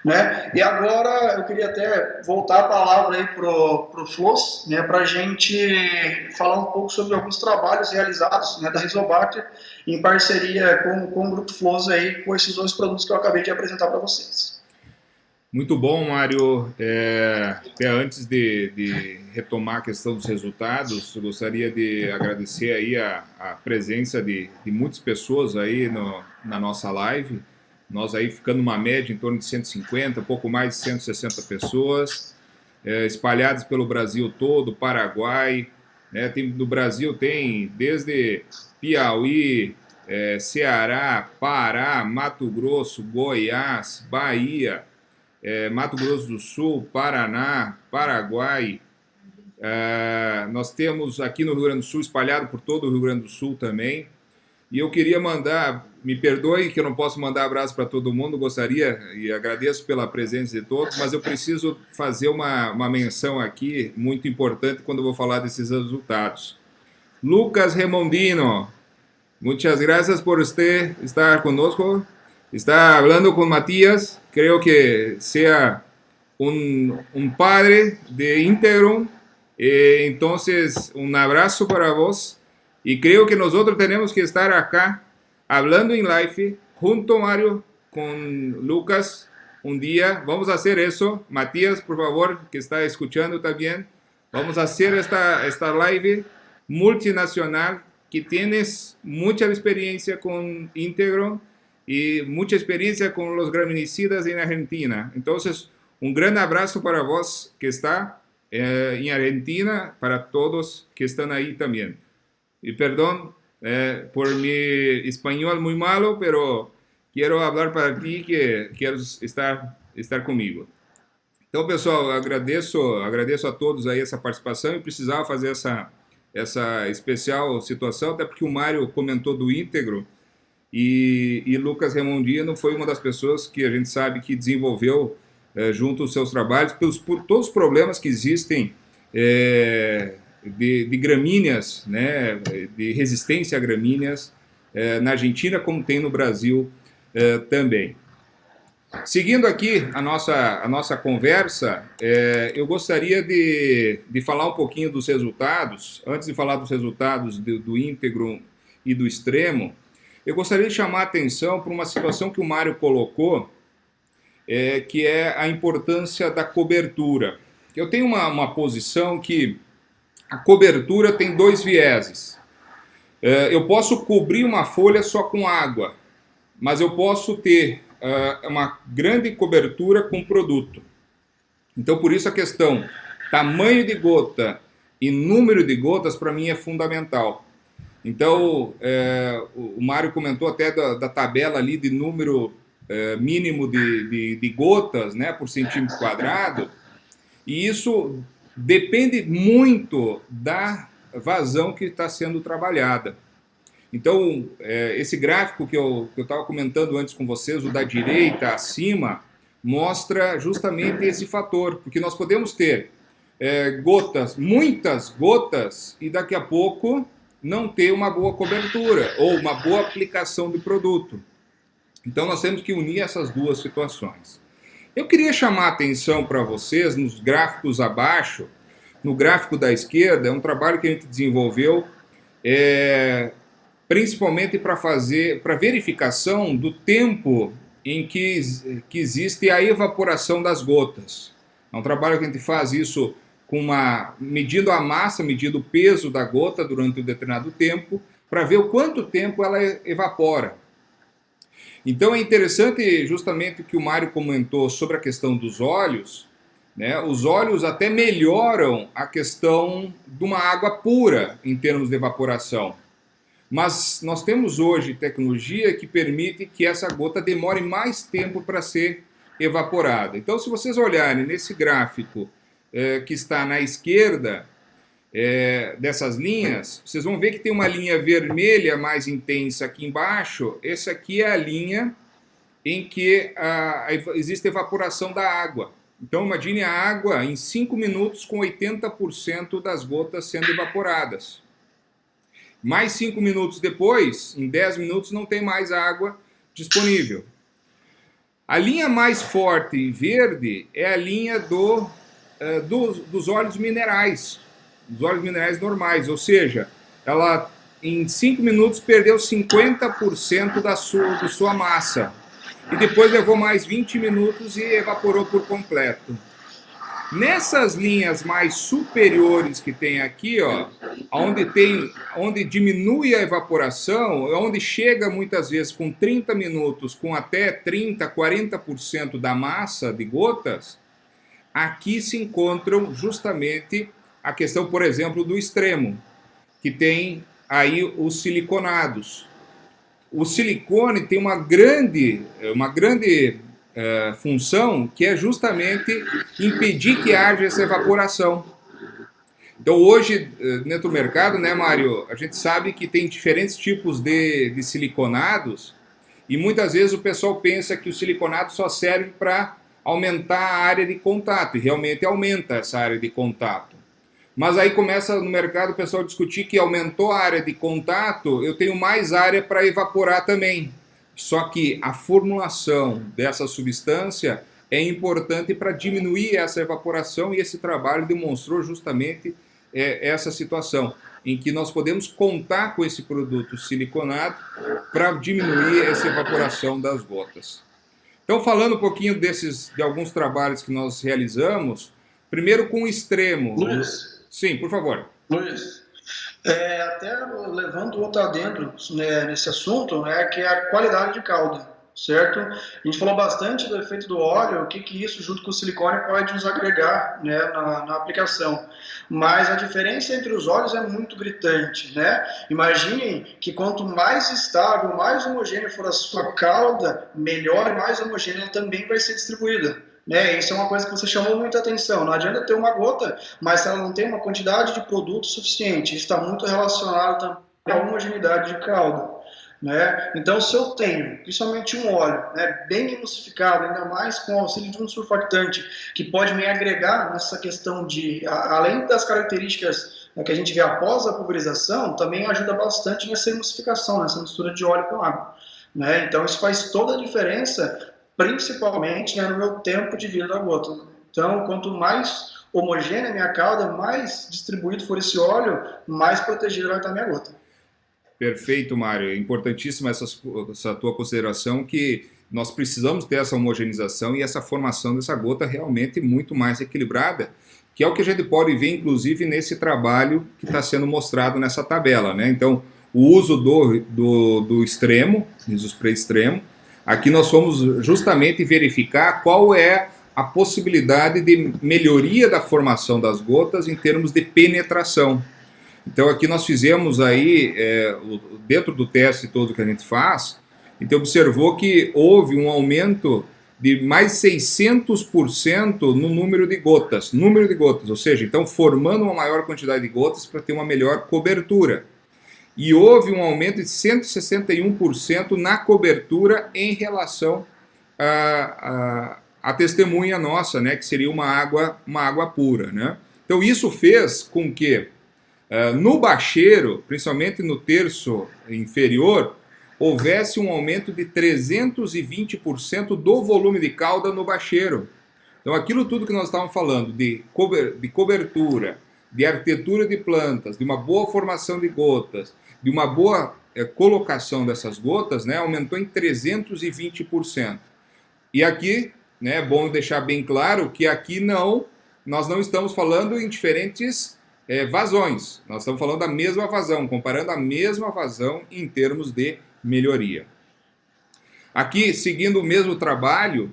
B: Né? E agora eu queria até voltar a palavra aí pro Floss, né, para a gente falar um pouco sobre alguns trabalhos realizados, né, da Rizobacter em parceria com o Grupo Floss aí, com esses dois produtos que eu acabei de apresentar para vocês.
A: Muito bom, Mário. Até antes de retomar a questão dos resultados, eu gostaria de agradecer aí a presença de muitas pessoas aí na nossa live. Nós aí ficando uma média em torno de 150, pouco mais de 160 pessoas, espalhadas pelo Brasil todo, Paraguai, né? Do Brasil tem desde Piauí, Ceará, Pará, Mato Grosso, Goiás, Bahia, Mato Grosso do Sul, Paraná, Paraguai. Nós temos aqui no Rio Grande do Sul, espalhado por todo o Rio Grande do Sul também. E eu queria mandar, me perdoe que eu não posso mandar abraço para todo mundo, gostaria e agradeço pela presença de todos, mas eu preciso fazer uma menção aqui muito importante quando eu vou falar desses resultados. Lucas Remondino, muchas gracias por usted estar conosco. Está hablando con Matías, creo que sea un padre de Integrum, entonces un abrazo para vos. Y creo que nosotros tenemos que estar acá hablando en live junto, Mario, con Lucas un día. Vamos a hacer eso. Matías, por favor, que está escuchando también. Vamos a hacer esta live multinacional que tienes mucha experiencia con Integrum y mucha experiencia con los graminicidas en Argentina. Entonces, un gran abrazo para vos que está en Argentina, para todos que están ahí también. Y perdón por mi español muy malo, pero quiero hablar para ti que queres estar comigo. Então, pessoal, agradeço a todos aí essa participação e precisava fazer essa especial situação, até porque o Mário comentou do íntegro e Lucas Remondino foi uma das pessoas que a gente sabe que desenvolveu junto aos seus trabalhos por todos os problemas que existem de gramíneas, né, de resistência a gramíneas na Argentina, como tem no Brasil também. Seguindo aqui a nossa conversa, eu gostaria de falar um pouquinho dos resultados. Antes de falar dos resultados do íntegro e do extremo, eu gostaria de chamar a atenção para uma situação que o Mário colocou, que é a importância da cobertura. Eu tenho uma posição que a cobertura tem dois vieses. Eu posso cobrir uma folha só com água, mas eu posso ter uma grande cobertura com produto. Então, por isso a questão tamanho de gota e número de gotas, para mim, é fundamental. Então, o Mário comentou até da tabela ali de número mínimo de gotas, né, por centímetro quadrado, e isso depende muito da vazão que está sendo trabalhada. Então, esse gráfico que eu estava comentando antes com vocês, o da direita acima, mostra justamente esse fator, porque nós podemos ter gotas, muitas gotas, e daqui a pouco não ter uma boa cobertura ou uma boa aplicação do produto. Então nós temos que unir essas duas situações. Eu queria chamar a atenção para vocês nos gráficos abaixo. No gráfico da esquerda é um trabalho que a gente desenvolveu principalmente para verificação do tempo em que existe a evaporação das gotas. É um trabalho que a gente faz isso medindo a massa, medindo o peso da gota durante um determinado tempo, para ver o quanto tempo ela evapora. Então é interessante justamente o que o Mário comentou sobre a questão dos óleos, né? Os óleos até melhoram a questão de uma água pura em termos de evaporação. Mas nós temos hoje tecnologia que permite que essa gota demore mais tempo para ser evaporada. Então, se vocês olharem nesse gráfico que está na esquerda dessas linhas, vocês vão ver que tem uma linha vermelha mais intensa aqui embaixo. Essa aqui é a linha em que existe evaporação da água. Então, imagine a água em 5 minutos com 80% das gotas sendo evaporadas. Mais 5 minutos depois, em 10 minutos, não tem mais água disponível. A linha mais forte e verde é a linha dos óleos minerais, dos óleos minerais normais, ou seja, ela em 5 minutos perdeu 50% da sua massa e depois levou mais 20 minutos e evaporou por completo. Nessas linhas mais superiores que tem aqui, ó, onde diminui a evaporação, onde chega muitas vezes com 30 minutos, com até 30, 40% da massa de gotas, aqui se encontram justamente a questão, por exemplo, do extremo, que tem aí os siliconados. O silicone tem uma grande função, que é justamente impedir que haja essa evaporação. Então hoje, dentro do mercado, né, Mário, a gente sabe que tem diferentes tipos de siliconados e muitas vezes o pessoal pensa que o siliconado só serve para aumentar a área de contato, e realmente aumenta essa área de contato. Mas aí começa no mercado o pessoal discutir que aumentou a área de contato, eu tenho mais área para evaporar também. Só que a formulação dessa substância é importante para diminuir essa evaporação, e esse trabalho demonstrou justamente essa situação, em que nós podemos contar com esse produto siliconado para diminuir essa evaporação das gotas. Então, falando um pouquinho de alguns trabalhos que nós realizamos, primeiro com o extremo.
B: Luiz.
A: Sim, por favor.
B: Luiz, até levando outro adendo nesse assunto, que é a qualidade de calda, certo? A gente falou bastante do efeito do óleo, o que isso junto com o silicone pode nos agregar, né, na aplicação. Mas a diferença entre os óleos é muito gritante, né? Imaginem que quanto mais estável, mais homogênea for a sua calda, melhor e mais homogênea ela também vai ser distribuída. Isso é uma coisa que você chamou muita atenção. Não adianta ter uma gota, mas se ela não tem uma quantidade de produto suficiente, isso está muito relacionado também à homogeneidade de calda. Então, se eu tenho, principalmente um óleo bem emulsificado, ainda mais com o auxílio de um surfactante, que pode me agregar nessa questão de, além das características que a gente vê após a pulverização, também ajuda bastante nessa emulsificação, nessa mistura de óleo com água. Então, isso faz toda a diferença, principalmente no meu tempo de vida da gota. Então, quanto mais homogênea a minha calda, mais distribuído for esse óleo, mais protegida vai estar a minha gota.
A: Perfeito, Mário. É importantíssima essa tua consideração, que nós precisamos ter essa homogeneização e essa formação dessa gota realmente muito mais equilibrada, que é o que a gente pode ver, inclusive, nesse trabalho que está sendo mostrado nessa tabela, né? Então, o uso do extremo, do spray extremo, aqui nós fomos justamente verificar qual é a possibilidade de melhoria da formação das gotas em termos de penetração. Então aqui nós fizemos aí, dentro do teste todo que a gente faz, então observou que houve um aumento de mais 600% no número de gotas, ou seja, então formando uma maior quantidade de gotas para ter uma melhor cobertura. e houve um aumento de 161% na cobertura em relação à testemunha nossa, né, que seria uma água pura, né? Então isso fez com que no bacheiro, principalmente no terço inferior, houvesse um aumento de 320% do volume de cauda no bacheiro. Então aquilo tudo que nós estávamos falando de cobertura, de arquitetura de plantas, de uma boa formação de gotas, de uma boa colocação dessas gotas, né, aumentou em 320%. E aqui, né, é bom deixar bem claro que aqui nós não estamos falando em diferentes vazões. Nós estamos falando da mesma vazão, comparando a mesma vazão em termos de melhoria. Aqui, seguindo o mesmo trabalho,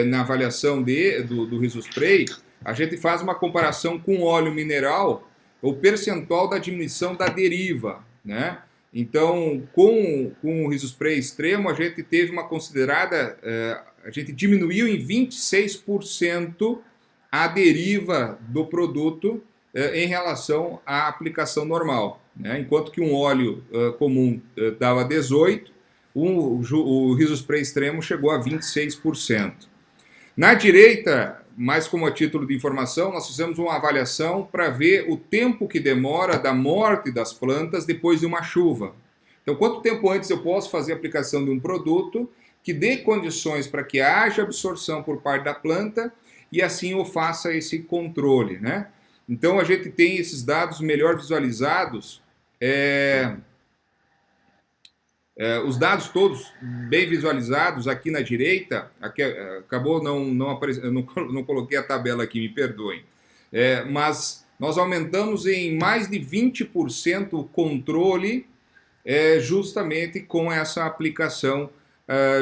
A: na avaliação do Risospray, a gente faz uma comparação com óleo mineral, o percentual da diminuição da deriva, né? Então, com o Risospray extremo, a gente teve uma considerada, a gente diminuiu em 26% a deriva do produto em relação à aplicação normal, né? Enquanto que um óleo comum dava 18%, o Risospray extremo chegou a 26%. Na direita, mais como a título de informação, nós fizemos uma avaliação para ver o tempo que demora da morte das plantas depois de uma chuva. Então, quanto tempo antes eu posso fazer a aplicação de um produto que dê condições para que haja absorção por parte da planta e assim eu faça esse controle, né? Então, a gente tem esses dados melhor visualizados, os dados todos bem visualizados aqui na direita. Aqui, acabou não aparecendo, não coloquei a tabela aqui, me perdoem. Mas nós aumentamos em mais de 20% o controle justamente com essa aplicação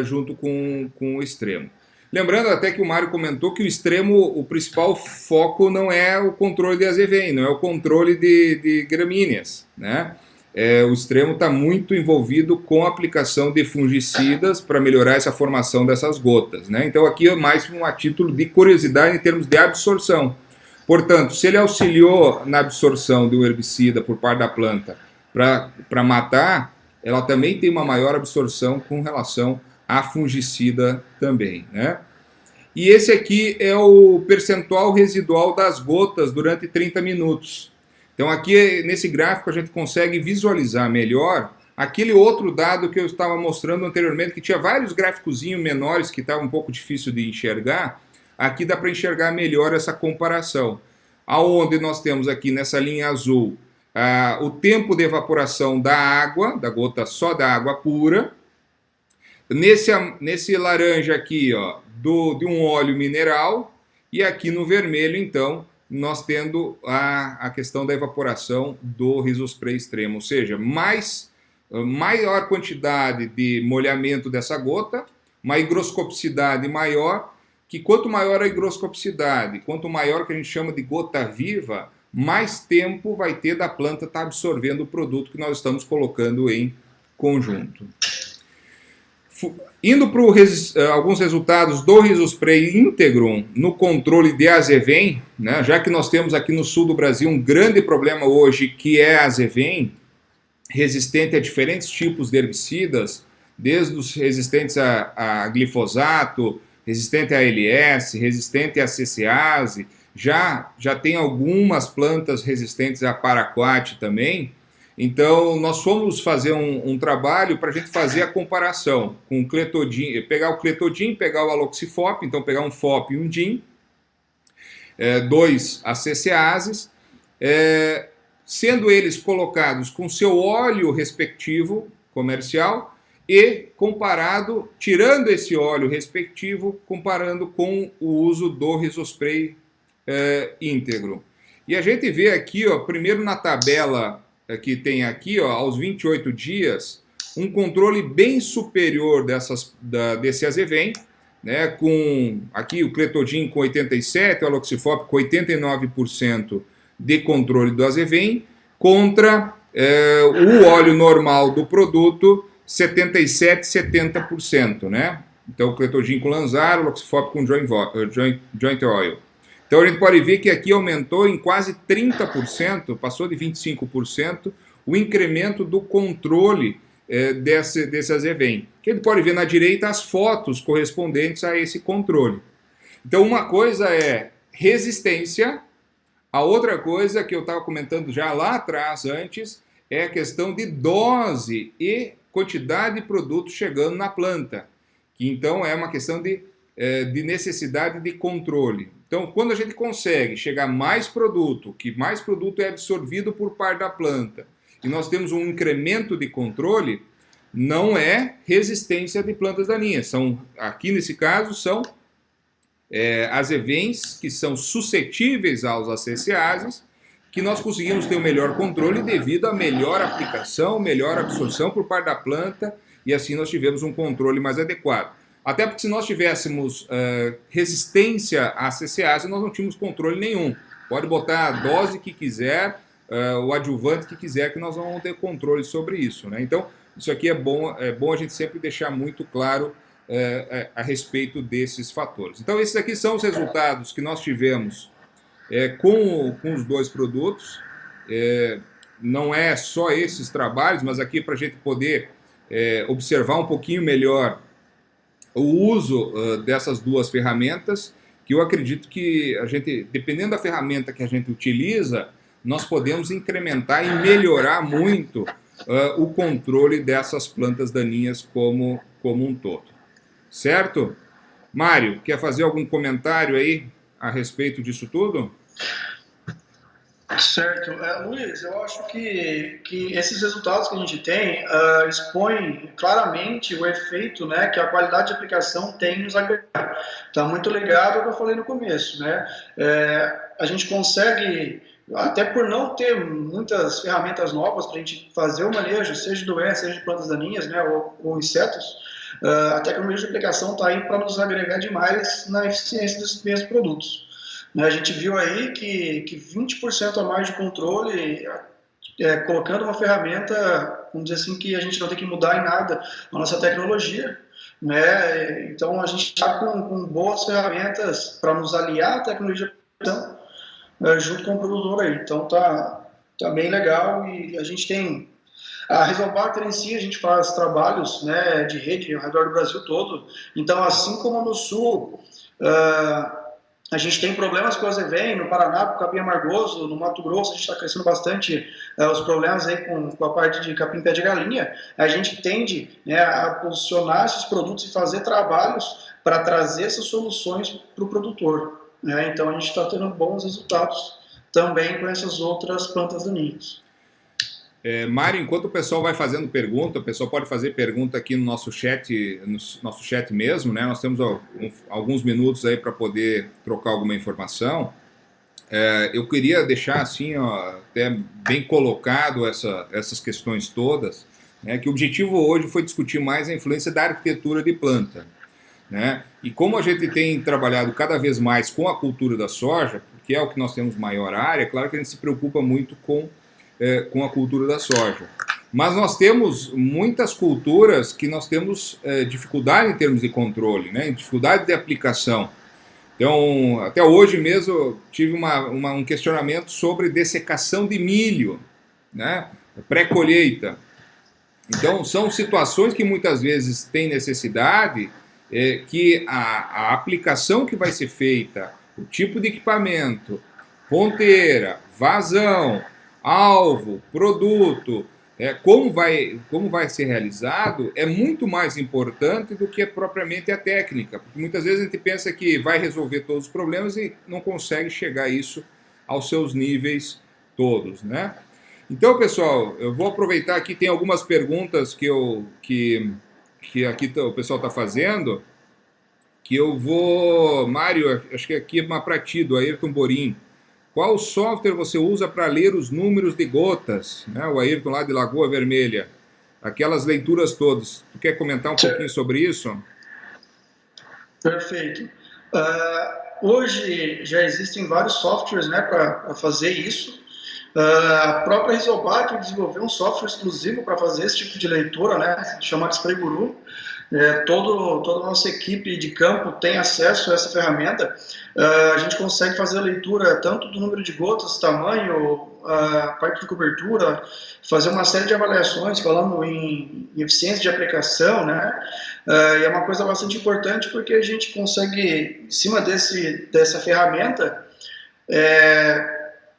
A: junto com o extremo. Lembrando até que o Mário comentou que o extremo, o principal foco não é o controle de azevém, não é o controle de gramíneas, né? O extremo está muito envolvido com a aplicação de fungicidas para melhorar essa formação dessas gotas, né? Então aqui é mais a título de curiosidade em termos de absorção. Portanto, se ele auxiliou na absorção do herbicida por parte da planta para matar, ela também tem uma maior absorção com relação a fungicida também, né? E esse aqui é o percentual residual das gotas durante 30 minutos. Então aqui nesse gráfico a gente consegue visualizar melhor aquele outro dado que eu estava mostrando anteriormente, que tinha vários gráficozinhos menores que estava um pouco difícil de enxergar. Aqui dá para enxergar melhor essa comparação, aonde nós temos aqui nessa linha azul o tempo de evaporação da água, da gota só da água pura. Nesse laranja aqui, ó, de um óleo mineral, e aqui no vermelho, então, nós tendo a questão da evaporação do Risospray extremo, ou seja, maior quantidade de molhamento dessa gota, uma higroscopicidade maior, que quanto maior a higroscopicidade, quanto maior o que a gente chama de gota viva, mais tempo vai ter da planta estar absorvendo o produto que nós estamos colocando em conjunto. Indo para alguns resultados do Risospray íntegro no controle de azevém, né, já que nós temos aqui no sul do Brasil um grande problema hoje, que é a azevém, resistente a diferentes tipos de herbicidas, desde os resistentes a glifosato, resistente a ALS, resistente a CCase, já tem algumas plantas resistentes a paraquat também. Então, nós fomos fazer um trabalho para a gente fazer a comparação com o cletodin, pegar o cletodin, pegar o aloxifop, então pegar um FOP e um DIN, dois ACCases, sendo eles colocados com seu óleo respectivo comercial e comparado, tirando esse óleo respectivo, comparando com o uso do Risospray íntegro. E a gente vê aqui, ó, primeiro na tabela que tem aqui, ó, aos 28 dias, um controle bem superior desse azevém, né, com aqui o cletodin com 87%, o aloxifop com 89% de controle do azevém, contra o óleo normal do produto, 77%, 70%, né? Então o cletodin com Lanzaro, o aloxifop com joint oil. Então a gente pode ver que aqui aumentou em quase 30%, passou de 25% o incremento do controle desse azevém. Que ele pode ver na direita as fotos correspondentes a esse controle. Então, uma coisa é resistência, a outra coisa que eu estava comentando já lá atrás, antes, é a questão de dose e quantidade de produto chegando na planta, que então é uma questão de necessidade de controle. Então, quando a gente consegue chegar mais produto, que mais produto é absorvido por parte da planta, e nós temos um incremento de controle, não é resistência de plantas daninhas. Aqui nesse caso, são azevens que são suscetíveis aos acesiases, que nós conseguimos ter um melhor controle devido à melhor aplicação, melhor absorção por parte da planta, e assim nós tivemos um controle mais adequado. Até porque se nós tivéssemos resistência à acesiase, nós não tínhamos controle nenhum. Pode botar a dose que quiser, o adjuvante que quiser, que nós não vamos ter controle sobre isso, né? Então, isso aqui é bom a gente sempre deixar muito claro a respeito desses fatores. Então, esses aqui são os resultados que nós tivemos com os dois produtos. Não é só esses trabalhos, mas aqui para a gente poder observar um pouquinho melhor o uso dessas duas ferramentas, que eu acredito que a gente, dependendo da ferramenta que a gente utiliza, nós podemos incrementar e melhorar muito o controle dessas plantas daninhas como um todo. Certo? Mário, quer fazer algum comentário aí a respeito disso tudo?
B: Certo. Luiz, eu acho que esses resultados que a gente tem expõem claramente o efeito, né, que a qualidade de aplicação tem nos agregados. Está muito ligado ao que eu falei no começo, né? A gente consegue, até por não ter muitas ferramentas novas para a gente fazer o manejo, seja de doenças, seja de plantas daninhas, né, ou insetos, a tecnologia de aplicação está aí para nos agregar demais na eficiência desses mesmos produtos. A gente viu aí que 20% a mais de controle, colocando uma ferramenta, vamos dizer assim, que a gente não tem que mudar em nada a nossa tecnologia, né? Então a gente está com boas ferramentas para nos aliar à tecnologia junto com o produtor aí. Então tá bem legal, e a gente tem a Rizobacter em si, a gente faz trabalhos, né, de rede ao redor do Brasil todo. Então, assim como no Sul, a gente tem problemas com o azevém, no Paraná com o capim amargoso, no Mato Grosso a gente está crescendo bastante os problemas aí com a parte de capim pé de galinha. A gente tende, né, a posicionar esses produtos e fazer trabalhos para trazer essas soluções para o produtor, né? Então a gente está tendo bons resultados também com essas outras plantas daninhas.
A: Mário, enquanto o pessoal vai fazendo pergunta, o pessoal pode fazer pergunta aqui no nosso chat mesmo, né? Nós temos alguns minutos aí para poder trocar alguma informação. Eu queria deixar assim, até bem colocado essas questões todas, né? Que o objetivo hoje foi discutir mais a influência da arquitetura de planta, né? E como a gente tem trabalhado cada vez mais com a cultura da soja, porque é o que nós temos maior área, claro que a gente se preocupa muito com a cultura da soja. Mas nós temos muitas culturas que nós temos dificuldade em termos de controle, né? Dificuldade de aplicação. Então, até hoje mesmo, tive um questionamento sobre dessecação de milho, né? Pré-colheita. Então, são situações que muitas vezes tem necessidade que a aplicação que vai ser feita, o tipo de equipamento, ponteira, vazão, alvo, produto, como vai ser realizado, é muito mais importante do que propriamente a técnica, porque muitas vezes a gente pensa que vai resolver todos os problemas e não consegue chegar a isso aos seus níveis todos, né? Então, pessoal, eu vou aproveitar aqui, tem algumas perguntas que aqui o pessoal está fazendo, que eu vou... Mário, acho que aqui é para ti, do Ayrton Borim. Qual software você usa para ler os números de gotas? Né? O Ayrton lá de Lagoa Vermelha. Aquelas leituras todas. Tu quer comentar um pouquinho sobre isso?
B: Perfeito. Hoje já existem vários softwares, né, para fazer isso. A própria Rizobacter desenvolveu um software exclusivo para fazer esse tipo de leitura, né, chamado Spray Guru. Toda a nossa equipe de campo tem acesso a essa ferramenta. A gente consegue fazer a leitura tanto do número de gotas, tamanho, parte de cobertura, fazer uma série de avaliações falando em eficiência de aplicação, né? E é uma coisa bastante importante porque a gente consegue, em cima dessa ferramenta,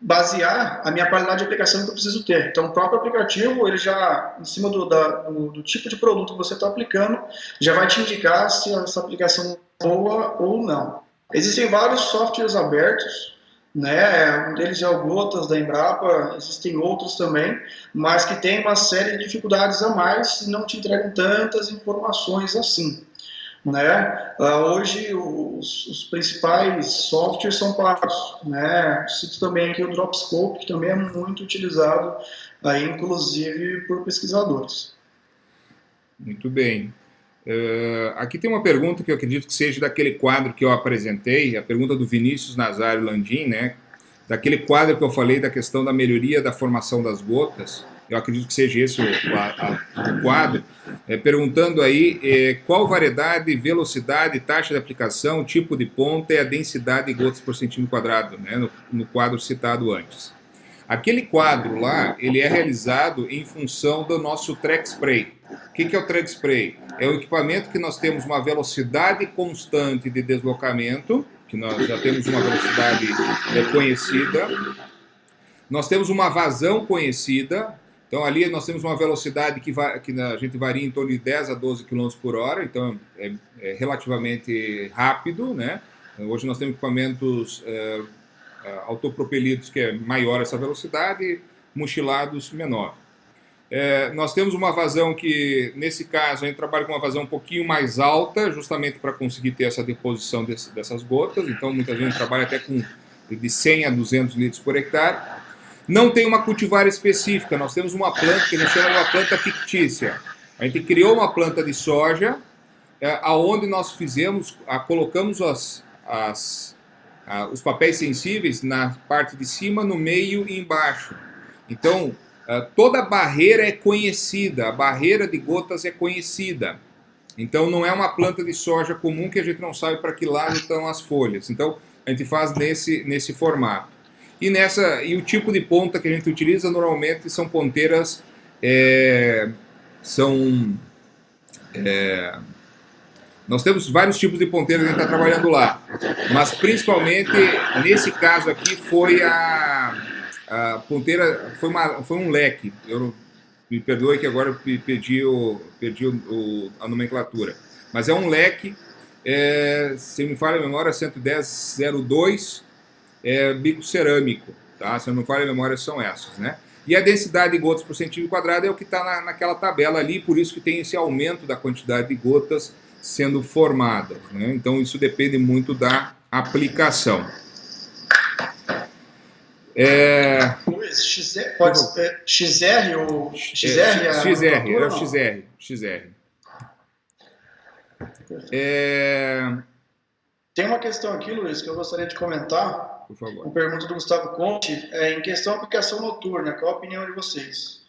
B: basear a minha qualidade de aplicação que eu preciso ter. Então, o próprio aplicativo, ele já, em cima do tipo de produto que você está aplicando, já vai te indicar se essa aplicação é boa ou não. Existem vários softwares abertos, né? Um deles é o Gotas da Embrapa, existem outros também, mas que tem uma série de dificuldades a mais e não te entregam tantas informações assim. Né? Hoje os principais softwares são pagos, né? Cito também aqui o Dropscope, que também é muito utilizado, aí, inclusive por pesquisadores.
A: Muito bem. Aqui tem uma pergunta que eu acredito que seja daquele quadro que eu apresentei, a pergunta do Vinícius Nazário Landim, né? Daquele quadro que eu falei da questão da melhoria da formação das gotas. Eu acredito que seja esse o quadro, perguntando aí qual variedade, velocidade, taxa de aplicação, tipo de ponta e a densidade de gotas por centímetro quadrado, né, no quadro citado antes. Aquele quadro lá, ele é realizado em função do nosso track spray. O que é o track spray? É o equipamento que nós temos uma velocidade constante de deslocamento, que nós já temos uma velocidade conhecida, nós temos uma vazão conhecida. Então ali nós temos uma velocidade que a gente varia em torno de 10 a 12 km por hora, então é relativamente rápido, né? Hoje nós temos equipamentos autopropelidos que é maior essa velocidade, mochilados menor. Nós temos uma vazão que, nesse caso, a gente trabalha com uma vazão um pouquinho mais alta, justamente para conseguir ter essa deposição dessas gotas, então muita gente trabalha até com de 100 a 200 litros por hectare. Não tem uma cultivar específica, nós temos uma planta que a gente chama de uma planta fictícia. A gente criou uma planta de soja, aonde nós colocamos os papéis sensíveis na parte de cima, no meio e embaixo. Então, toda a barreira é conhecida, a barreira de gotas é conhecida. Então, não é uma planta de soja comum que a gente não sabe para que lado estão as folhas. Então, a gente faz nesse formato. E o tipo de ponta que a gente utiliza normalmente são ponteiras, nós temos vários tipos de ponteiras que a gente está trabalhando lá, mas principalmente nesse caso aqui foi a ponteira, foi um leque. Me perdoe que agora eu perdi a nomenclatura, mas é um leque, se me falha a memória, 11002, bico cerâmico, tá? Se não me falha a memória, são essas, né? E a densidade de gotas por centímetro quadrado é o que está naquela tabela ali, por isso que tem esse aumento da quantidade de gotas sendo formadas, né? Então isso depende muito da aplicação.
B: Luiz, XR ou XR?
A: XR, é o XR.
B: Tem uma questão aqui, Luiz, que eu gostaria de comentar.
A: Por favor.
B: Uma pergunta do Gustavo Conte, em questão da aplicação noturna, qual a opinião de vocês?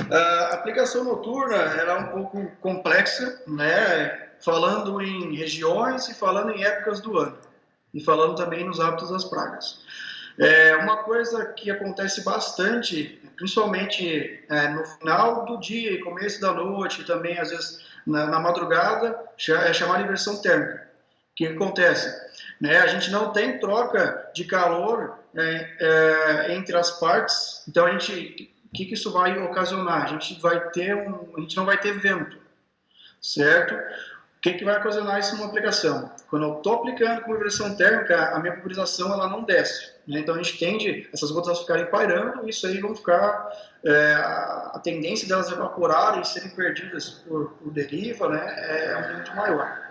B: A aplicação noturna ela é um pouco complexa, né? Falando em regiões e falando em épocas do ano, e falando também nos hábitos das pragas. Uma coisa que acontece bastante, principalmente no final do dia e começo da noite, e também às vezes na madrugada, é chamada inversão térmica. O que acontece? A gente não tem troca de calor entre as partes, então o que isso vai ocasionar? A gente não vai ter vento, certo? O que vai ocasionar isso numa aplicação? Quando eu estou aplicando com inversão térmica, a minha pulverização ela não desce, né? Então a gente tende essas gotas a ficarem pairando, e isso aí vão ficar, a tendência delas evaporarem e serem perdidas por deriva, né? É muito maior.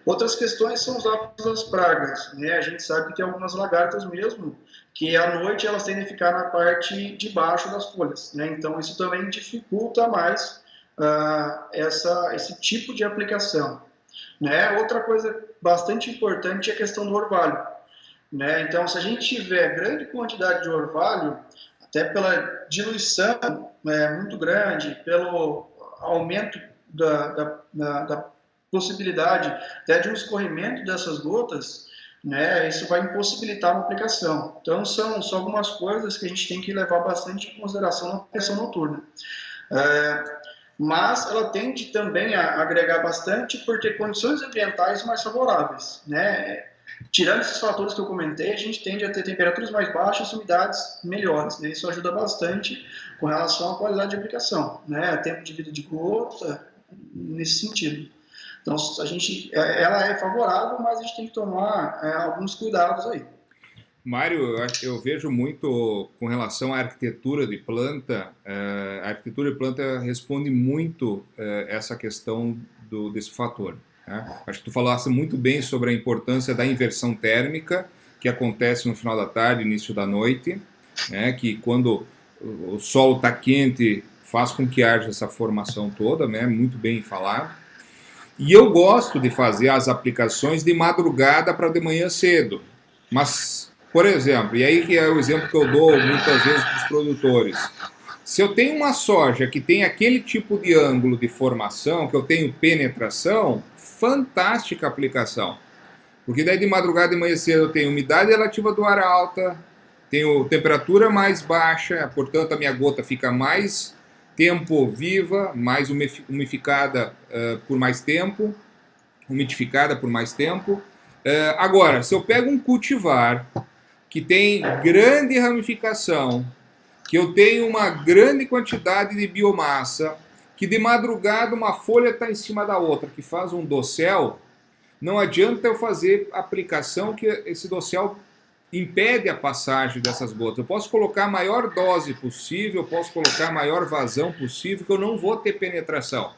B: Outras questões são os hábitos das pragas, né? A gente sabe que tem algumas lagartas mesmo, que à noite elas tendem a ficar na parte de baixo das folhas, né? Então isso também dificulta mais esse tipo de aplicação, né? Outra coisa bastante importante é a questão do orvalho, né? Então se a gente tiver grande quantidade de orvalho, até pela diluição muito grande, pelo aumento da possibilidade até de um escorrimento dessas gotas, né, isso vai impossibilitar uma aplicação. Então, são algumas coisas que a gente tem que levar bastante em consideração na aplicação noturna. Mas ela tende também a agregar bastante por ter condições ambientais mais favoráveis, né? Tirando esses fatores que eu comentei, a gente tende a ter temperaturas mais baixas e umidades melhores, né? Isso ajuda bastante com relação à qualidade de aplicação, né? Tempo de vida de gota, nesse sentido. Então, ela é favorável, mas a gente tem que tomar alguns cuidados aí.
A: Mário, eu vejo muito com relação à arquitetura de planta, a arquitetura de planta responde muito essa questão desse fator. Né? Acho que tu falaste muito bem sobre a importância da inversão térmica, que acontece no final da tarde, início da noite, né? Que quando o sol está quente, faz com que haja essa formação toda, né? Muito bem falado. E eu gosto de fazer as aplicações de madrugada para de manhã cedo, mas... Por exemplo, e aí que é o exemplo que eu dou muitas vezes para os produtores. Se eu tenho uma soja que tem aquele tipo de ângulo de formação, que eu tenho penetração, fantástica aplicação. Porque daí de madrugada e manhã cedo eu tenho umidade relativa do ar alta, tenho temperatura mais baixa, portanto a minha gota fica mais tempo viva, mais umidificada por mais tempo. Agora, se eu pego um cultivar que tem grande ramificação, que eu tenho uma grande quantidade de biomassa, que de madrugada uma folha está em cima da outra, que faz um dossel, não adianta eu fazer aplicação que esse dossel impede a passagem dessas gotas. Eu posso colocar a maior dose possível, eu posso colocar a maior vazão possível, que eu não vou ter penetração.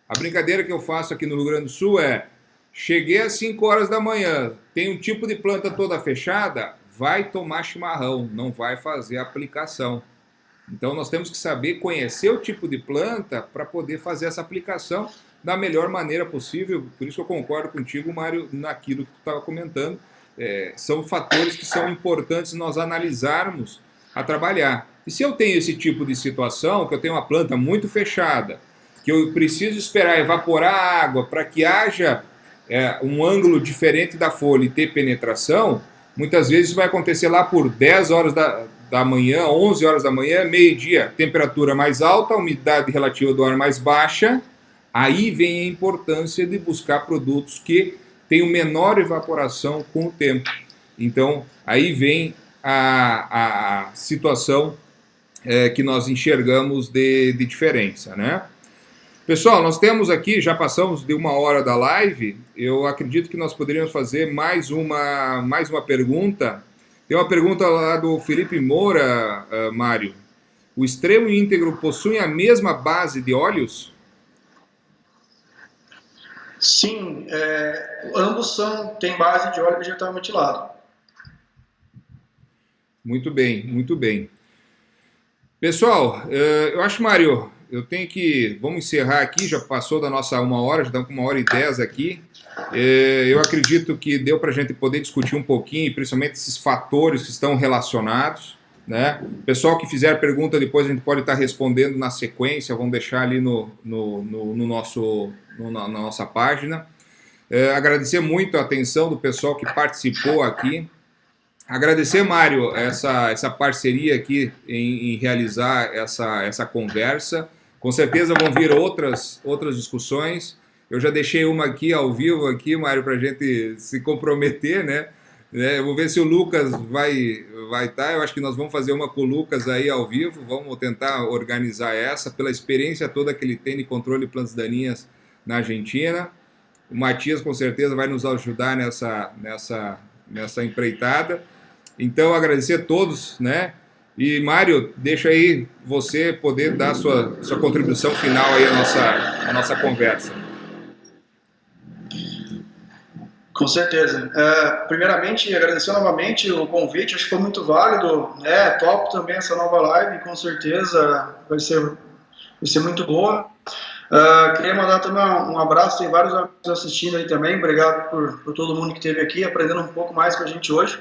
A: A brincadeira que eu faço aqui no Rio Grande do Sul é, cheguei às 5 horas da manhã, tem um tipo de planta toda fechada, vai tomar chimarrão, não vai fazer aplicação. Então nós temos que saber conhecer o tipo de planta para poder fazer essa aplicação da melhor maneira possível. Por isso que eu concordo contigo, Mário, naquilo que tu estava comentando. São fatores que são importantes nós analisarmos a trabalhar. E se eu tenho esse tipo de situação, que eu tenho uma planta muito fechada, que eu preciso esperar evaporar a água para que haja um ângulo diferente da folha e ter penetração, muitas vezes isso vai acontecer lá por 10 horas da manhã, 11 horas da manhã, meio-dia, temperatura mais alta, umidade relativa do ar mais baixa. Aí vem a importância de buscar produtos que tenham menor evaporação com o tempo. Então, aí vem a situação que nós enxergamos de diferença, né? Pessoal, nós temos aqui, já passamos de 1 hora da live, eu acredito que nós poderíamos fazer mais uma pergunta. Tem uma pergunta lá do Felipe Moura, Mário. O extremo e íntegro possuem a mesma base de óleos?
B: Sim, ambos têm base de óleo vegetal metilado.
A: Muito bem, muito bem. Pessoal, eu acho, Mário, vamos encerrar aqui, já passou da nossa 1 hora, já estamos com 1h10 aqui. Eu acredito que deu para a gente poder discutir um pouquinho, principalmente esses fatores que estão relacionados, né? Pessoal que fizer pergunta depois a gente pode estar respondendo na sequência, vamos deixar ali na nossa página. Agradecer muito a atenção do pessoal que participou aqui. Agradecer, Mário, essa parceria aqui em realizar essa conversa. Com certeza vão vir outras discussões. Eu já deixei uma aqui ao vivo, aqui, Mário, para a gente se comprometer, né? Eu vou ver se o Lucas vai estar. Eu acho que nós vamos fazer uma com o Lucas aí ao vivo. Vamos tentar organizar essa, pela experiência toda que ele tem de controle de plantas daninhas na Argentina. O Matias, com certeza, vai nos ajudar nessa empreitada. Então, agradecer a todos, né? E, Mário, deixa aí você poder dar sua contribuição final aí à nossa conversa.
B: Com certeza. Primeiramente, agradecer novamente o convite, acho que foi muito válido, né? Top também essa nova live, com certeza vai ser muito boa. Queria mandar também um abraço, tem vários amigos assistindo aí também, obrigado por todo mundo que esteve aqui, aprendendo um pouco mais com a gente hoje.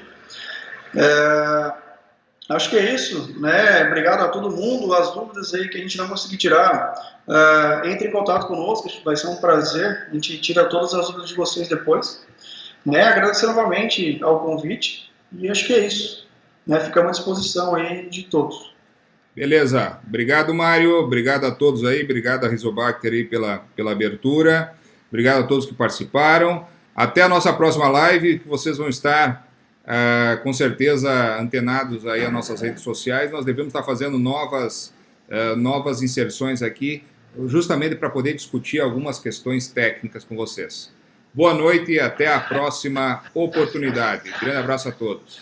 B: Acho que é isso, né? Obrigado a todo mundo. As dúvidas aí que a gente não conseguir tirar, entre em contato conosco, vai ser um prazer. A gente tira todas as dúvidas de vocês depois. Né? Agradecer novamente ao convite e acho que é isso. Né? Ficamos à disposição aí de todos.
A: Beleza. Obrigado, Mário. Obrigado a todos aí. Obrigado a Rizobacter aí pela abertura. Obrigado a todos que participaram. Até a nossa próxima live, que vocês vão estar com certeza antenados aí às nossas redes sociais. Nós devemos estar fazendo novas inserções aqui, justamente para poder discutir algumas questões técnicas com vocês. Boa noite e até a próxima oportunidade. Grande abraço a todos.